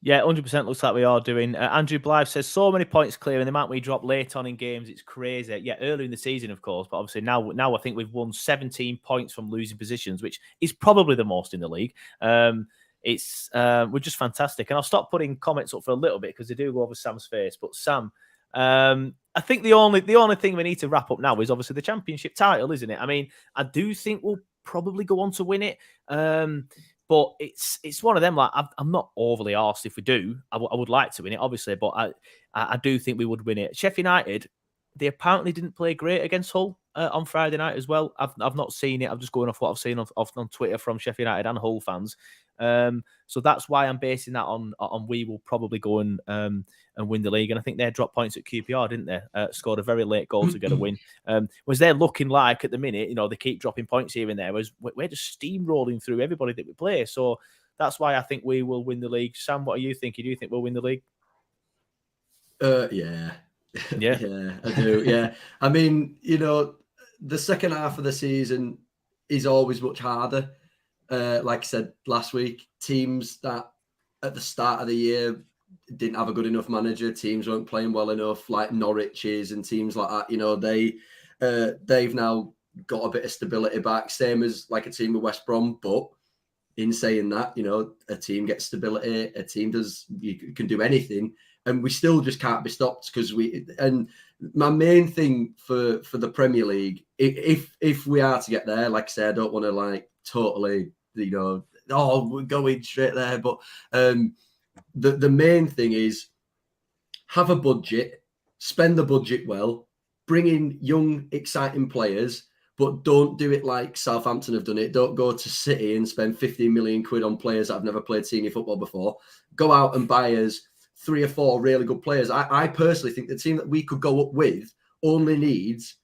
Yeah, 100% looks like we are doing. Andrew Blythe says, so many points clear, and the amount we drop late on in games, it's crazy. Yeah, early in the season, of course, but obviously now I think we've won 17 points from losing positions, which is probably the most in the league. We're just fantastic. And I'll stop putting comments up for a little bit because they do go over Sam's face. But Sam, I think the only thing we need to wrap up now is obviously the Championship title, isn't it? I mean, I do think we'll probably go on to win it. But it's one of them. Like I'm not overly arsed if we do. I would like to win it, obviously, but I do think we would win it. Sheffield United, they apparently didn't play great against Hull on Friday night as well. I've not seen it. I'm just going off what I've seen on Twitter from Sheffield United and Hull fans. So that's why I'm basing that on we will probably go and win the league. And I think they dropped points at QPR, didn't they? Scored a very late goal to get a win. Was they're looking like at the minute, they keep dropping points here and there. Whereas we're just steamrolling through everybody that we play. So that's why I think we will win the league. Sam, what are you thinking? Do you think we'll win the league? Yeah. Yeah, I do. Yeah. I mean, the second half of the season is always much harder. Like I said last week, teams that at the start of the year didn't have a good enough manager, teams weren't playing well enough, like Norwich's and teams like that, they've now got a bit of stability back, same as like a team with West Brom. But in saying that, a team gets stability, a team you can do anything, and we still just can't be stopped because and my main thing for the Premier League, if we are to get there, like I said, I don't want to totally, we're going straight there. But the main thing is have a budget, spend the budget well, bring in young, exciting players, but don't do it like Southampton have done it. Don't go to City and spend 15 million quid on players that have never played senior football before. Go out and buy us 3 or 4 really good players. I personally think the team that we could go up with only needs,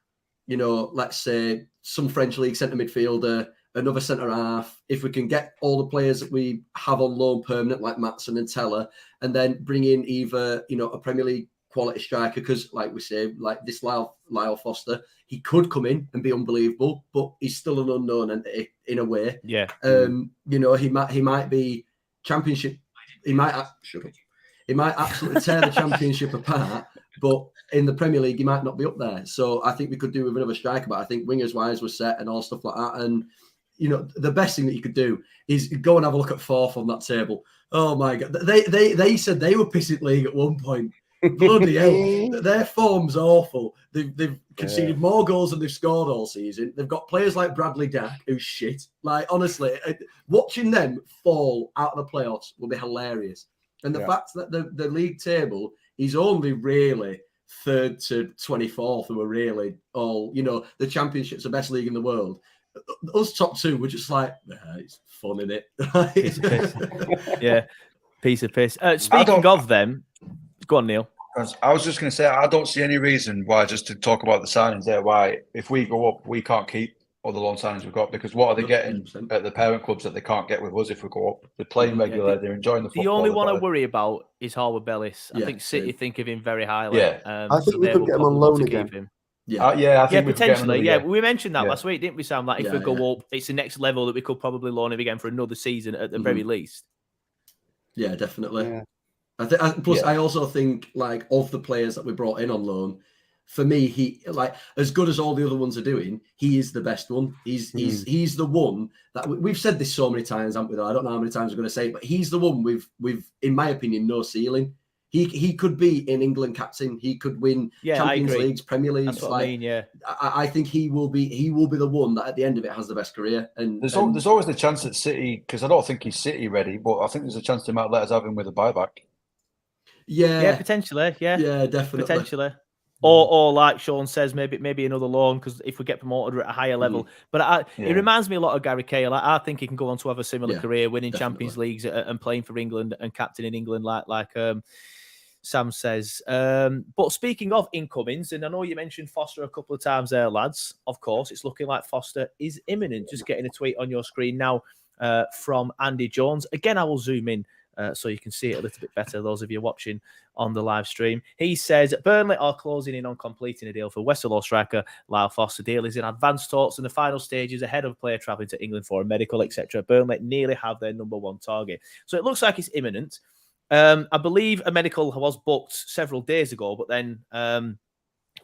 let's say some French league centre midfielder, another centre half. If we can get all the players that we have on loan permanent, like Maatsen and Teller, and then bring in either, a Premier League quality striker, because like we say, like this Lyle Foster, he could come in and be unbelievable, but he's still an unknown in a way. Yeah. He might be Championship. He might absolutely tear the Championship apart, but in the Premier League, he might not be up there. So I think we could do with another striker, but I think wingers wise was set and all stuff like that. And the best thing that you could do is go and have a look at 4th on that table. Oh my God. They said they were pissing league at one point. Bloody hell. Their form's awful. They've conceded more goals than they've scored all season. They've got players like Bradley Dack, who's shit. Like, honestly, watching them fall out of the playoffs will be hilarious. And the fact that the league table is only really 3rd to 24th, who are really all, the Championship's the best league in the world. Us top 2 were just like, it's fun, innit? Piece of piss. Yeah, piece of piss. Speaking of them, go on, Neil. I was just going to say, I don't see any reason why, just to talk about the signings there, why if we go up, we can't keep all the loan signings we've got, because what are they getting 100%. At the parent clubs that they can't get with us if we go up? They're playing regular, they're enjoying the football. The only one I worry about is Harwood Bellis. I think City think of him very highly. Yeah. I think we could get him on loan again. I think potentially. We mentioned that last week, didn't we, Sam? Like if we go up, it's the next level that we could probably loan him again for another season at the very least. Yeah, definitely. Yeah. I also think, like, of the players that we brought in on loan, for me, he, like, as good as all the other ones are doing, he is the best one. He's the one that we've said this so many times, haven't we? Though I don't know how many times we're going to say it, but he's the one with in my opinion, no ceiling. He could be in England captain. He could win Champions Leagues, Premier Leagues. That's what I mean. Yeah, I think he will be the one that at the end of it has the best career. And there's always the chance at City, because I don't think he's City ready, but I think there's a chance they might let us have him with a buyback. Yeah, potentially. Yeah, definitely. Potentially. Or like Sean says, maybe another loan, because if we get promoted at a higher level. But it reminds me a lot of Gary Cahill. I think he can go on to have a similar career, winning Champions Leagues and playing for England and captain in England, like Sam says. But speaking of incomings, and I know you mentioned Foster a couple of times there, lads. Of course, it's looking like Foster is imminent. Just getting a tweet on your screen now from Andy Jones. Again, I will zoom in so you can see it a little bit better, those of you watching on the live stream. He says, Burnley are closing in on completing a deal for West Ham striker Lyle Foster. Deal is in advanced talks in the final stages ahead of player travelling to England for a medical, etc. Burnley nearly have their number 1 target. So it looks like it's imminent. I believe a medical was booked several days ago, but then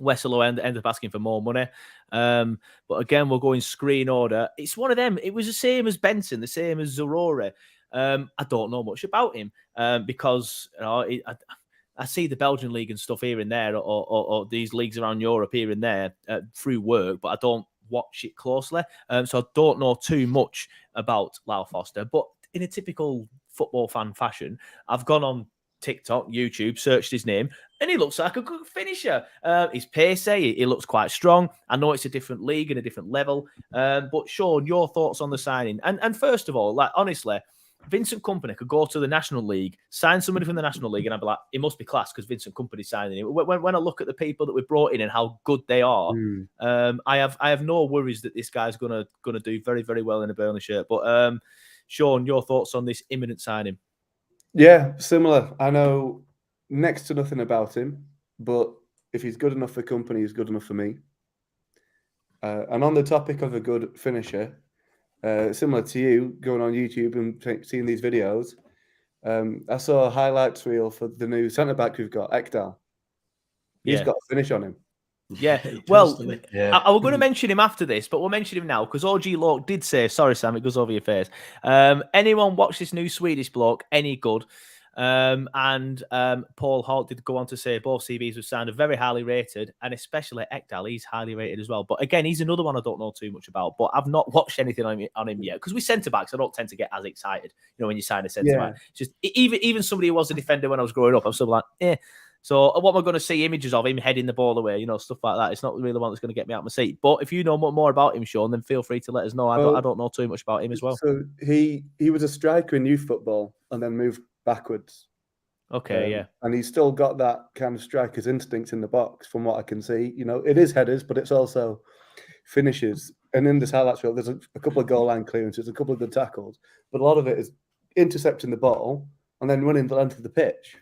West Ham ended up asking for more money. But again, we'll go in screen order. It's one of them. It was the same as Benson, the same as Zorore. I don't know much about him because I see the Belgian league and stuff here and there, or these leagues around Europe here and there through work, but I don't watch it closely. So I don't know too much about Lyle Foster. But in a typical football fan fashion, I've gone on TikTok, YouTube, searched his name, and he looks like a good finisher. He's pacey, he looks quite strong. I know it's a different league and a different level, but Sean, your thoughts on the signing? And first of all, like honestly, Vincent Kompany could go to the National League, sign somebody from the National League, and I'd be like, it must be class because Vincent Kompany's signing him. When I look at the people that we brought in and how good they are, I have no worries that this guy's gonna do very, very well in a Burnley shirt. But Sean, your thoughts on this imminent signing? Yeah, similar. I know next to nothing about him, but if he's good enough for Kompany, he's good enough for me. And on the topic of a good finisher, similar to you, going on YouTube and seeing these videos, I saw a highlights reel for the new centre-back we've got, Ekdal. He's got a finish on him. Yeah, well, I was going to mention him after this, but we'll mention him now because OG Loke did say, sorry, Sam, it goes over your face. Anyone watch this new Swedish bloke, any good? And Paul Holt did go on to say both CBs were signed, are very highly rated, and especially Ekdal, he's highly rated as well. But again, he's another one I don't know too much about, but I've not watched anything on him yet because we centre-backs, I don't tend to get as excited, when you sign a centre-back. Just even somebody who was a defender when I was growing up, I'm still like, eh. So what am I going to see images of him heading the ball away, stuff like that? It's not really the one that's going to get me out of my seat. But if you know more about him, Sean, then feel free to let us know. I don't know too much about him as well. So he was a striker in youth football and then moved backwards. Okay, yeah. And he's still got that kind of striker's instinct in the box from what I can see. It is headers, but it's also finishes. And in this highlights reel, there's a couple of goal line clearances, a couple of good tackles, but a lot of it is intercepting the ball and then running the length of the pitch.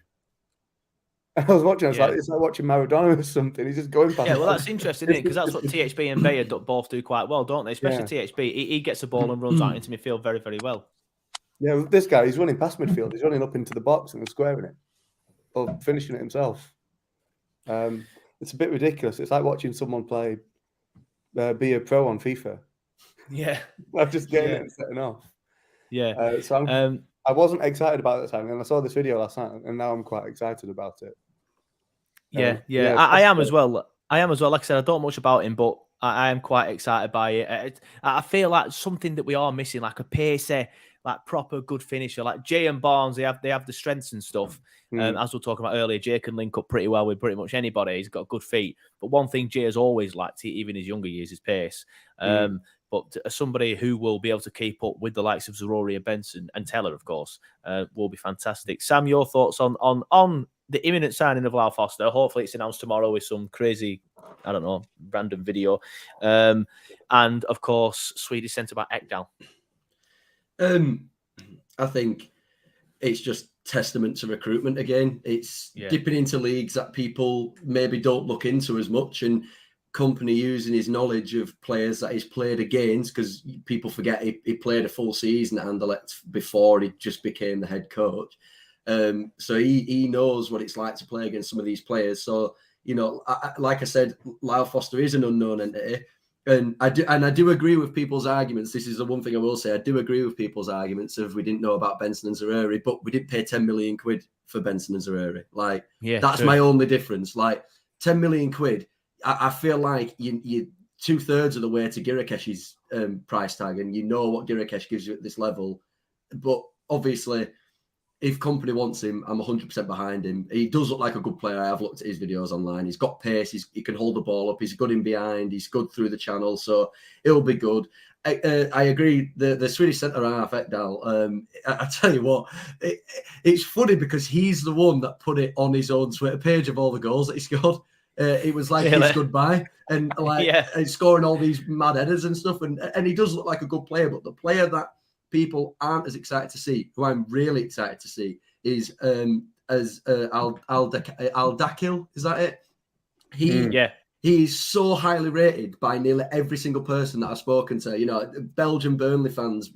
I was watching, like, it's like watching Maradona or something. He's just going past. Yeah, well, that's interesting, isn't it? Because that's what THB and Bayer both do quite well, don't they? Especially THB. He gets the ball and runs out into midfield very, very well. Yeah, this guy, he's running past midfield. He's running up into the box and squaring it or finishing it himself. It's a bit ridiculous. It's like watching someone play, be a pro on FIFA. Yeah. Like just getting it and setting off. Yeah. So I wasn't excited about it at the time, and I saw this video last night, and now I'm quite excited about it. I am as well. Like I said, I don't know much about him, but I am quite excited by it. I feel like something that we are missing, like a pacey, like proper good finisher, like Jay and Barnes. They have the strengths and stuff. As we were talking about earlier, Jay can link up pretty well with pretty much anybody. He's got good feet. But one thing Jay has always liked, even in his younger years, is pace. But somebody who will be able to keep up with the likes of Zaroria, Benson, and Teller, of course, will be fantastic. Sam, your thoughts on the imminent signing of Lau Foster? Hopefully, it's announced tomorrow with some crazy, I don't know, random video. And of course, Swedish centre-back Ekdal. I think it's just testament to recruitment again. It's dipping into leagues that people maybe don't look into as much, and Kompany using his knowledge of players that he's played against, because people forget he played a full season at Anderlecht before he just became the head coach. So he knows what it's like to play against some of these players. So, like I said, Lau Foster is an unknown entity. And I do agree with people's arguments. This is the one thing I will say. I do agree with people's arguments of we didn't know about Benson and Zaroury, but we didn't pay 10 million quid for Benson and Zaroury. Like, that's my only difference. Like, 10 million quid, I feel like you 2/3 of the way to Girakesh's price tag, and you know what Girakesh gives you at this level. But obviously, if Kompany wants him, I'm 100% behind him. He does look like a good player. I have looked at his videos online. He's got pace. He can hold the ball up. He's good in behind. He's good through the channel. So it'll be good. I agree. The Swedish centre-half, Ekdal, I tell you what, it's funny because he's the one that put it on his own Twitter page of all the goals that he scored. It was like his goodbye, and and scoring all these mad headers and stuff. And he does look like a good player, but the player that people aren't as excited to see, who I'm really excited to see, is Aldakil. Is that it? He's so highly rated by nearly every single person that I've spoken to. Belgian Burnley fans,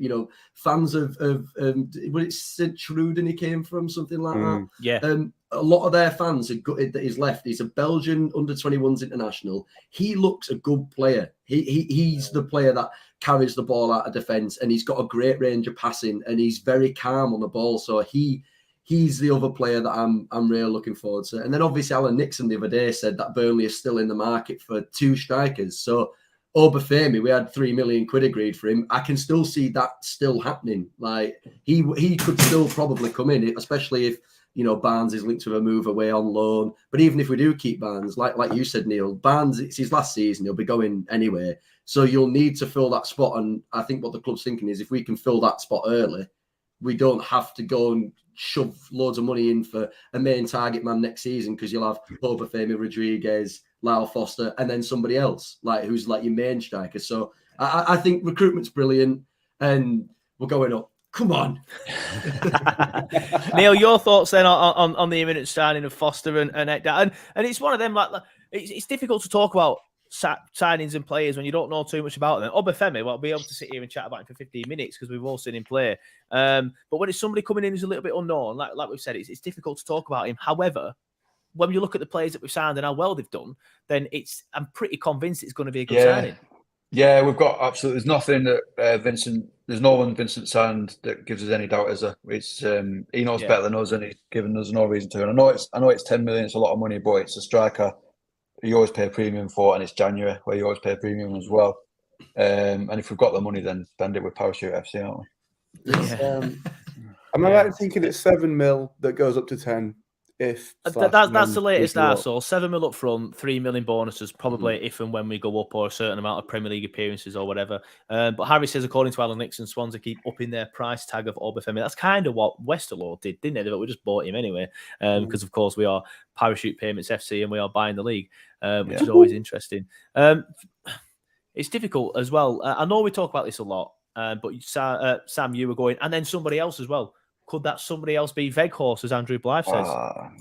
fans of what it's St. Truden he came from, something like that. A lot of their fans are gutted that he's left. He's a Belgian under-21s international. He looks a good player. He's the player that carries the ball out of defence, and he's got a great range of passing, and he's very calm on the ball. So he's the other player that I'm really looking forward to. And then obviously Alan Nixon the other day said that Burnley is still in the market for 2 strikers. So Obafemi, we had £3 million agreed for him. I can still see that still happening. Like he could still probably come in, especially if Barnes is linked to a move away on loan. But even if we do keep Barnes, like you said, Neil, Barnes, it's his last season. He'll be going anyway. So you'll need to fill that spot. And I think what the club's thinking is if we can fill that spot early, we don't have to go and shove loads of money in for a main target man next season, because you'll have Obafemi, Rodriguez, Lyle Foster, and then somebody else who's like your main striker. So I think recruitment's brilliant and we're going up. Come on. Neil, your thoughts then on the imminent signing of Foster and Ekdal. And it's one of them, like it's difficult to talk about signings and players when you don't know too much about them. Obafemi, we'll be able to sit here and chat about him for 15 minutes because we've all seen him play. But when it's somebody coming in who's a little bit unknown, like we've said, it's difficult to talk about him. However, when you look at the players that we've signed and how well they've done, then I'm pretty convinced it's going to be a good signing. Yeah, we've got absolutely. There's nothing that there's no one Vincent signed that gives us any doubt. It's he knows better than us, and he's given us no reason to. And I know it's 10 million. It's a lot of money, but it's a striker you always pay a premium for, and it's January where you always pay a premium as well. And if we've got the money, then spend it with Parachute FC, aren't we? Am I right in thinking it's 7 mil that goes up to 10? If that's the latest I saw. 7 mil up front, 3 million bonuses, probably if and when we go up, or a certain amount of Premier League appearances or whatever. But Harry says, according to Alan Nixon, Swansea keep upping their price tag of Obafemi. That's kind of what Westerlo did, didn't they? But we just bought him anyway, because of course we are Parachute Payments FC and we are buying the league, which is always interesting. It's difficult as well. I know we talk about this a lot, but Sam, you were going, and then somebody else as well. Could that somebody else be Weghorst, as Andrew Blythe says?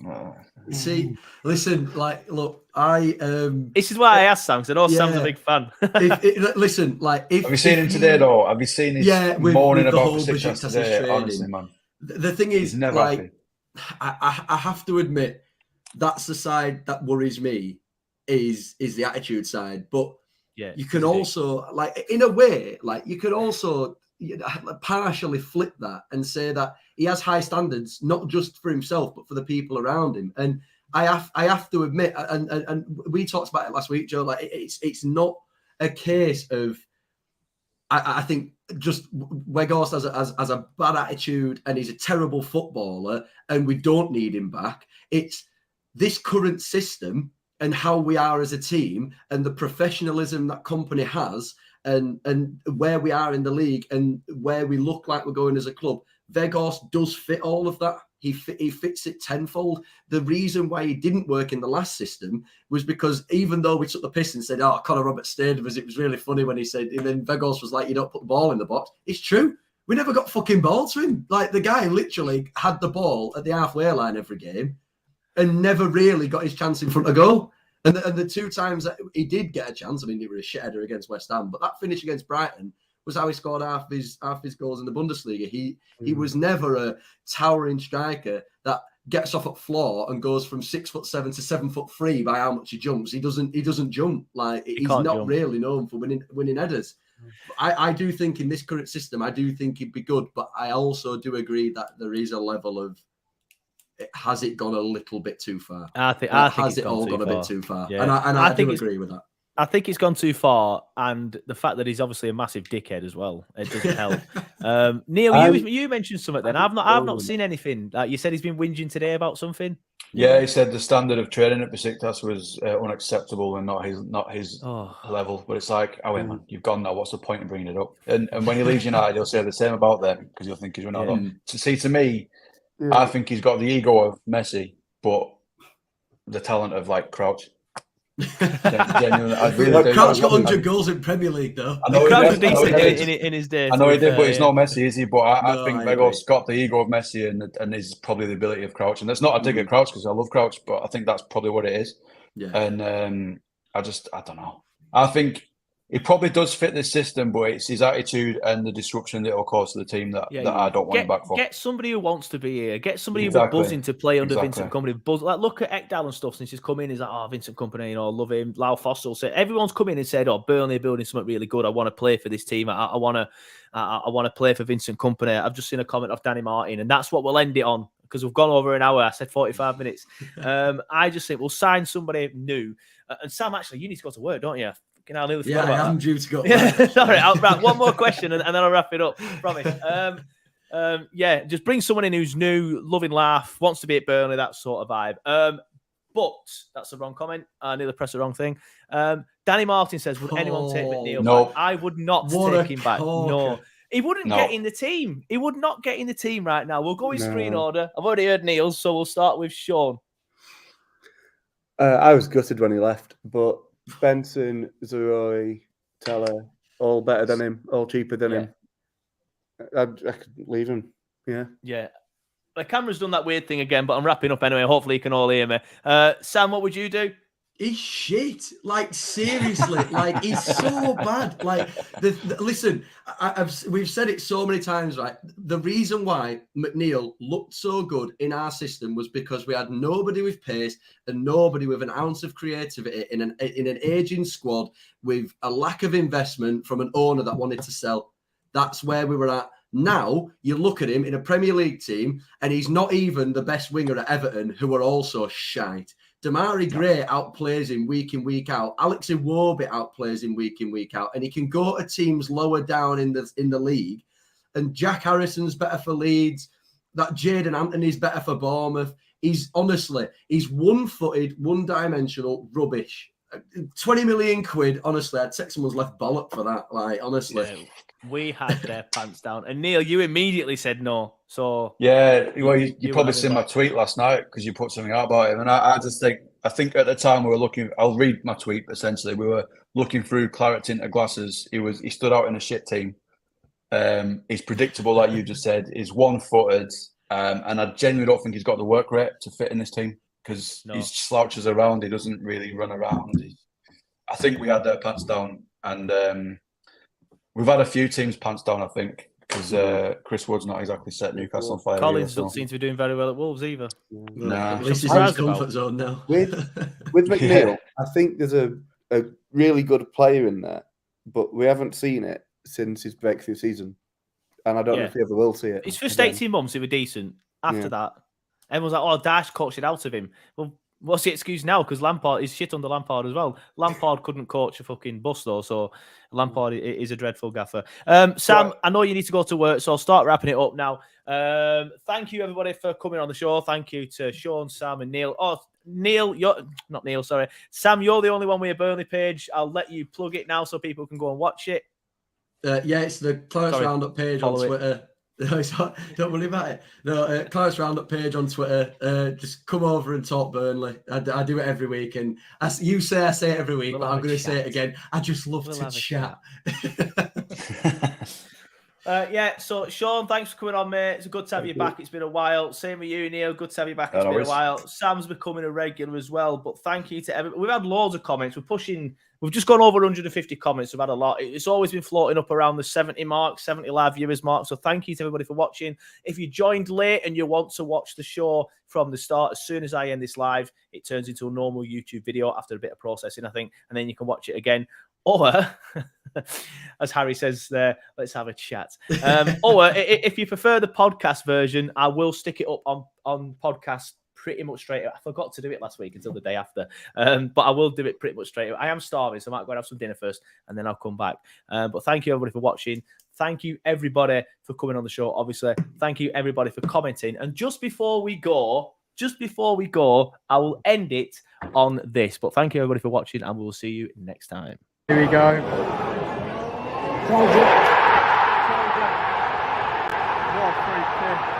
No. See, listen, look, this is why I asked Sam, because I know Sam's a big fan. Have you seen him today, though? Have you seen his moaning about Besiktas today? Honestly, man. The thing is, never happy. I have to admit, that's the side that worries me, is the attitude side. But you can also, in a way, you could also partially flip that and say that he has high standards, not just for himself, but for the people around him. And I have to admit, and we talked about it last week, Joe, it's not a case of, I think just Weghorst has a bad attitude and he's a terrible footballer and we don't need him back. It's this current system and how we are as a team and the professionalism that company has and where we are in the league and where we look like we're going as a club. Weghorst does fit all of that. He fits it tenfold. The reason why he didn't work in the last system was because even though we took the piss and said, Conor Roberts stayed with us, it was really funny when he said, and then Weghorst was like, you don't put the ball in the box. It's true. We never got fucking ball to him. The guy literally had the ball at the halfway line every game and never really got his chance in front of goal. And the two times that he did get a chance, I mean, he was a shit header against West Ham, but that finish against Brighton was how he scored half his goals in the Bundesliga. He was never a towering striker that gets off at floor and goes from 6'7" to 7'3" by how much he jumps. He doesn't jump. He's not jump. Really known for winning headers. I do think in this current system, I do think he'd be good, but I also do agree that there is a level of, has it gone a little bit too far? I think it all gone a bit too far? Yeah. And I do agree with that. I think it's gone too far, and the fact that he's obviously a massive dickhead as well, it doesn't help. Neil, you mentioned something. Then I've not seen anything. You said he's been whinging today about something. Yeah, he said the standard of training at Besiktas was unacceptable and not his level. But it's like, man, you've gone now. What's the point of bringing it up? And when he leaves United, he'll say the same about them because he'll think he's Ronaldo. To me, I think he's got the ego of Messi, but the talent of Crouch. Genuinely, Crouch got 100 goals in Premier League, though. Crouch was decent in his day. I know he did, but he's not Messi, is he? But I think Weghorst's got the ego of Messi and is probably the ability of Crouch. And that's not a dig at Crouch because I love Crouch, but I think that's probably what it is. Yeah. And I don't know. I think he probably does fit this system, but it's his attitude and the disruption that it'll cause to the team that I don't want him back for. Get somebody who wants to be here. Get somebody who's buzzing to play under Vincent Kompany. Look at Ekdal and stuff since he's come in. He's like, Vincent Kompany, love him. Lau Foster said everyone's come in and said, Burnley are building something really good. I want to play for this team. I want to play for Vincent Kompany. I've just seen a comment of Danny Martin, and that's what we'll end it on because we've gone over an hour. I said 45 minutes. I just think we'll sign somebody new. And Sam, actually, you need to go to work, don't you? Fucking hell, I nearly Yeah, forgot about I am that. due to go. Yeah, sorry, right, one more question and then I'll wrap it up. Promise. Yeah, just bring someone in who's new, loving laugh, wants to be at Burnley, that sort of vibe. But that's the wrong comment. I nearly pressed the wrong thing. Danny Martin says, would anyone take McNeil no. back? I would not What take a him back. corker. No. He wouldn't No. get in the team. He would not get in the team right now. We'll go in screen No. order. I've already heard Neil's, so we'll start with Sean. I was gutted when he left, but Benson, Zaroy, Teller, all better than him, all cheaper than him. I could leave him. Yeah. Yeah. The camera's done that weird thing again, but I'm wrapping up anyway. Hopefully you can all hear me. Sam, what would you do? He's shit. Like, seriously. Like, he's so bad. Like, listen, we've said it so many times, right? The reason why McNeil looked so good in our system was because we had nobody with pace and nobody with an ounce of creativity in an aging squad with a lack of investment from an owner that wanted to sell. That's where we were at. Now, you look at him in a Premier League team, and he's not even the best winger at Everton, who are also shite. Damari Gray outplays him week in, week out. Alex Iwobi outplays him week in, week out. And he can go to teams lower down in the league. And Jack Harrison's better for Leeds. That Jadon Anthony's better for Bournemouth. He's one-footed, one-dimensional rubbish. 20 million quid, honestly, I'd take someone's left bollock for that. Like, honestly. Yeah, we had their pants down. And Neil, you immediately said no. So Yeah, well, you probably were seen my back. tweet last night because you put something out about him, and I think at the time we were looking. I'll read my tweet. Essentially, we were looking through Clarets tinted glasses. He stood out in a shit team. He's predictable, like you just said. He's one-footed, and I genuinely don't think he's got the work rate to fit in this team because he slouches around. He doesn't really run around. I think we had their pants down, and we've had a few teams pants down. I think. Because Chris Wood's not exactly set Newcastle on fire. Collins doesn't seem to be doing very well at Wolves either. Nah. At least he's in his comfort zone now. With McNeil, I think there's a really good player in there, but we haven't seen it since his breakthrough season. And I don't know if we ever will see it. His first 18 months, he was decent. After that, everyone's like, oh, Dash coached it out of him. Well, what's the excuse now? Because Lampard is shit under Lampard as well. Lampard couldn't coach a fucking bus though, so Lampard is a dreadful gaffer. Sam, I know you need to go to work, so I'll start wrapping it up now. Thank you everybody for coming on the show. Thank you to Sean, Sam, and Neil. Oh, Neil, not Neil, sorry. Sam, you're the only one with a Burnley page. I'll let you plug it now so people can go and watch it. Yeah, it's the Clarets Roundup page on Twitter. No, don't worry about it. No, Clarets Roundup page on Twitter. Just come over and talk Burnley. I do it every week, and as you say, I say it every week, but I'm going to say it again. I just love to chat. Yeah, so Sean, thanks for coming on, mate. It's good to have you back. It's been a while. Same with you, Neil. Good to have you back. It's been a while. Sam's becoming a regular as well. But thank you to everybody. We've had loads of comments. We've just gone over 150 comments. We've had a lot. It's always been floating up around the 70 mark, 70 live viewers mark. So thank you to everybody for watching. If you joined late and you want to watch the show from the start, as soon as I end this live, it turns into a normal YouTube video after a bit of processing, I think, and then you can watch it again. Or, as Harry says there, let's have a chat. Or if you prefer the podcast version, I will stick it up on podcast pretty much straight away. I forgot to do it last week until the day after. But I will do it pretty much straight away. I am starving, so I might go and have some dinner first, and then I'll come back. But thank you, everybody, for watching. Thank you, everybody, for coming on the show, obviously. Thank you, everybody, for commenting. And just before we go, I will end it on this. But thank you, everybody, for watching, and we will see you next time. Here we go. What a free kick.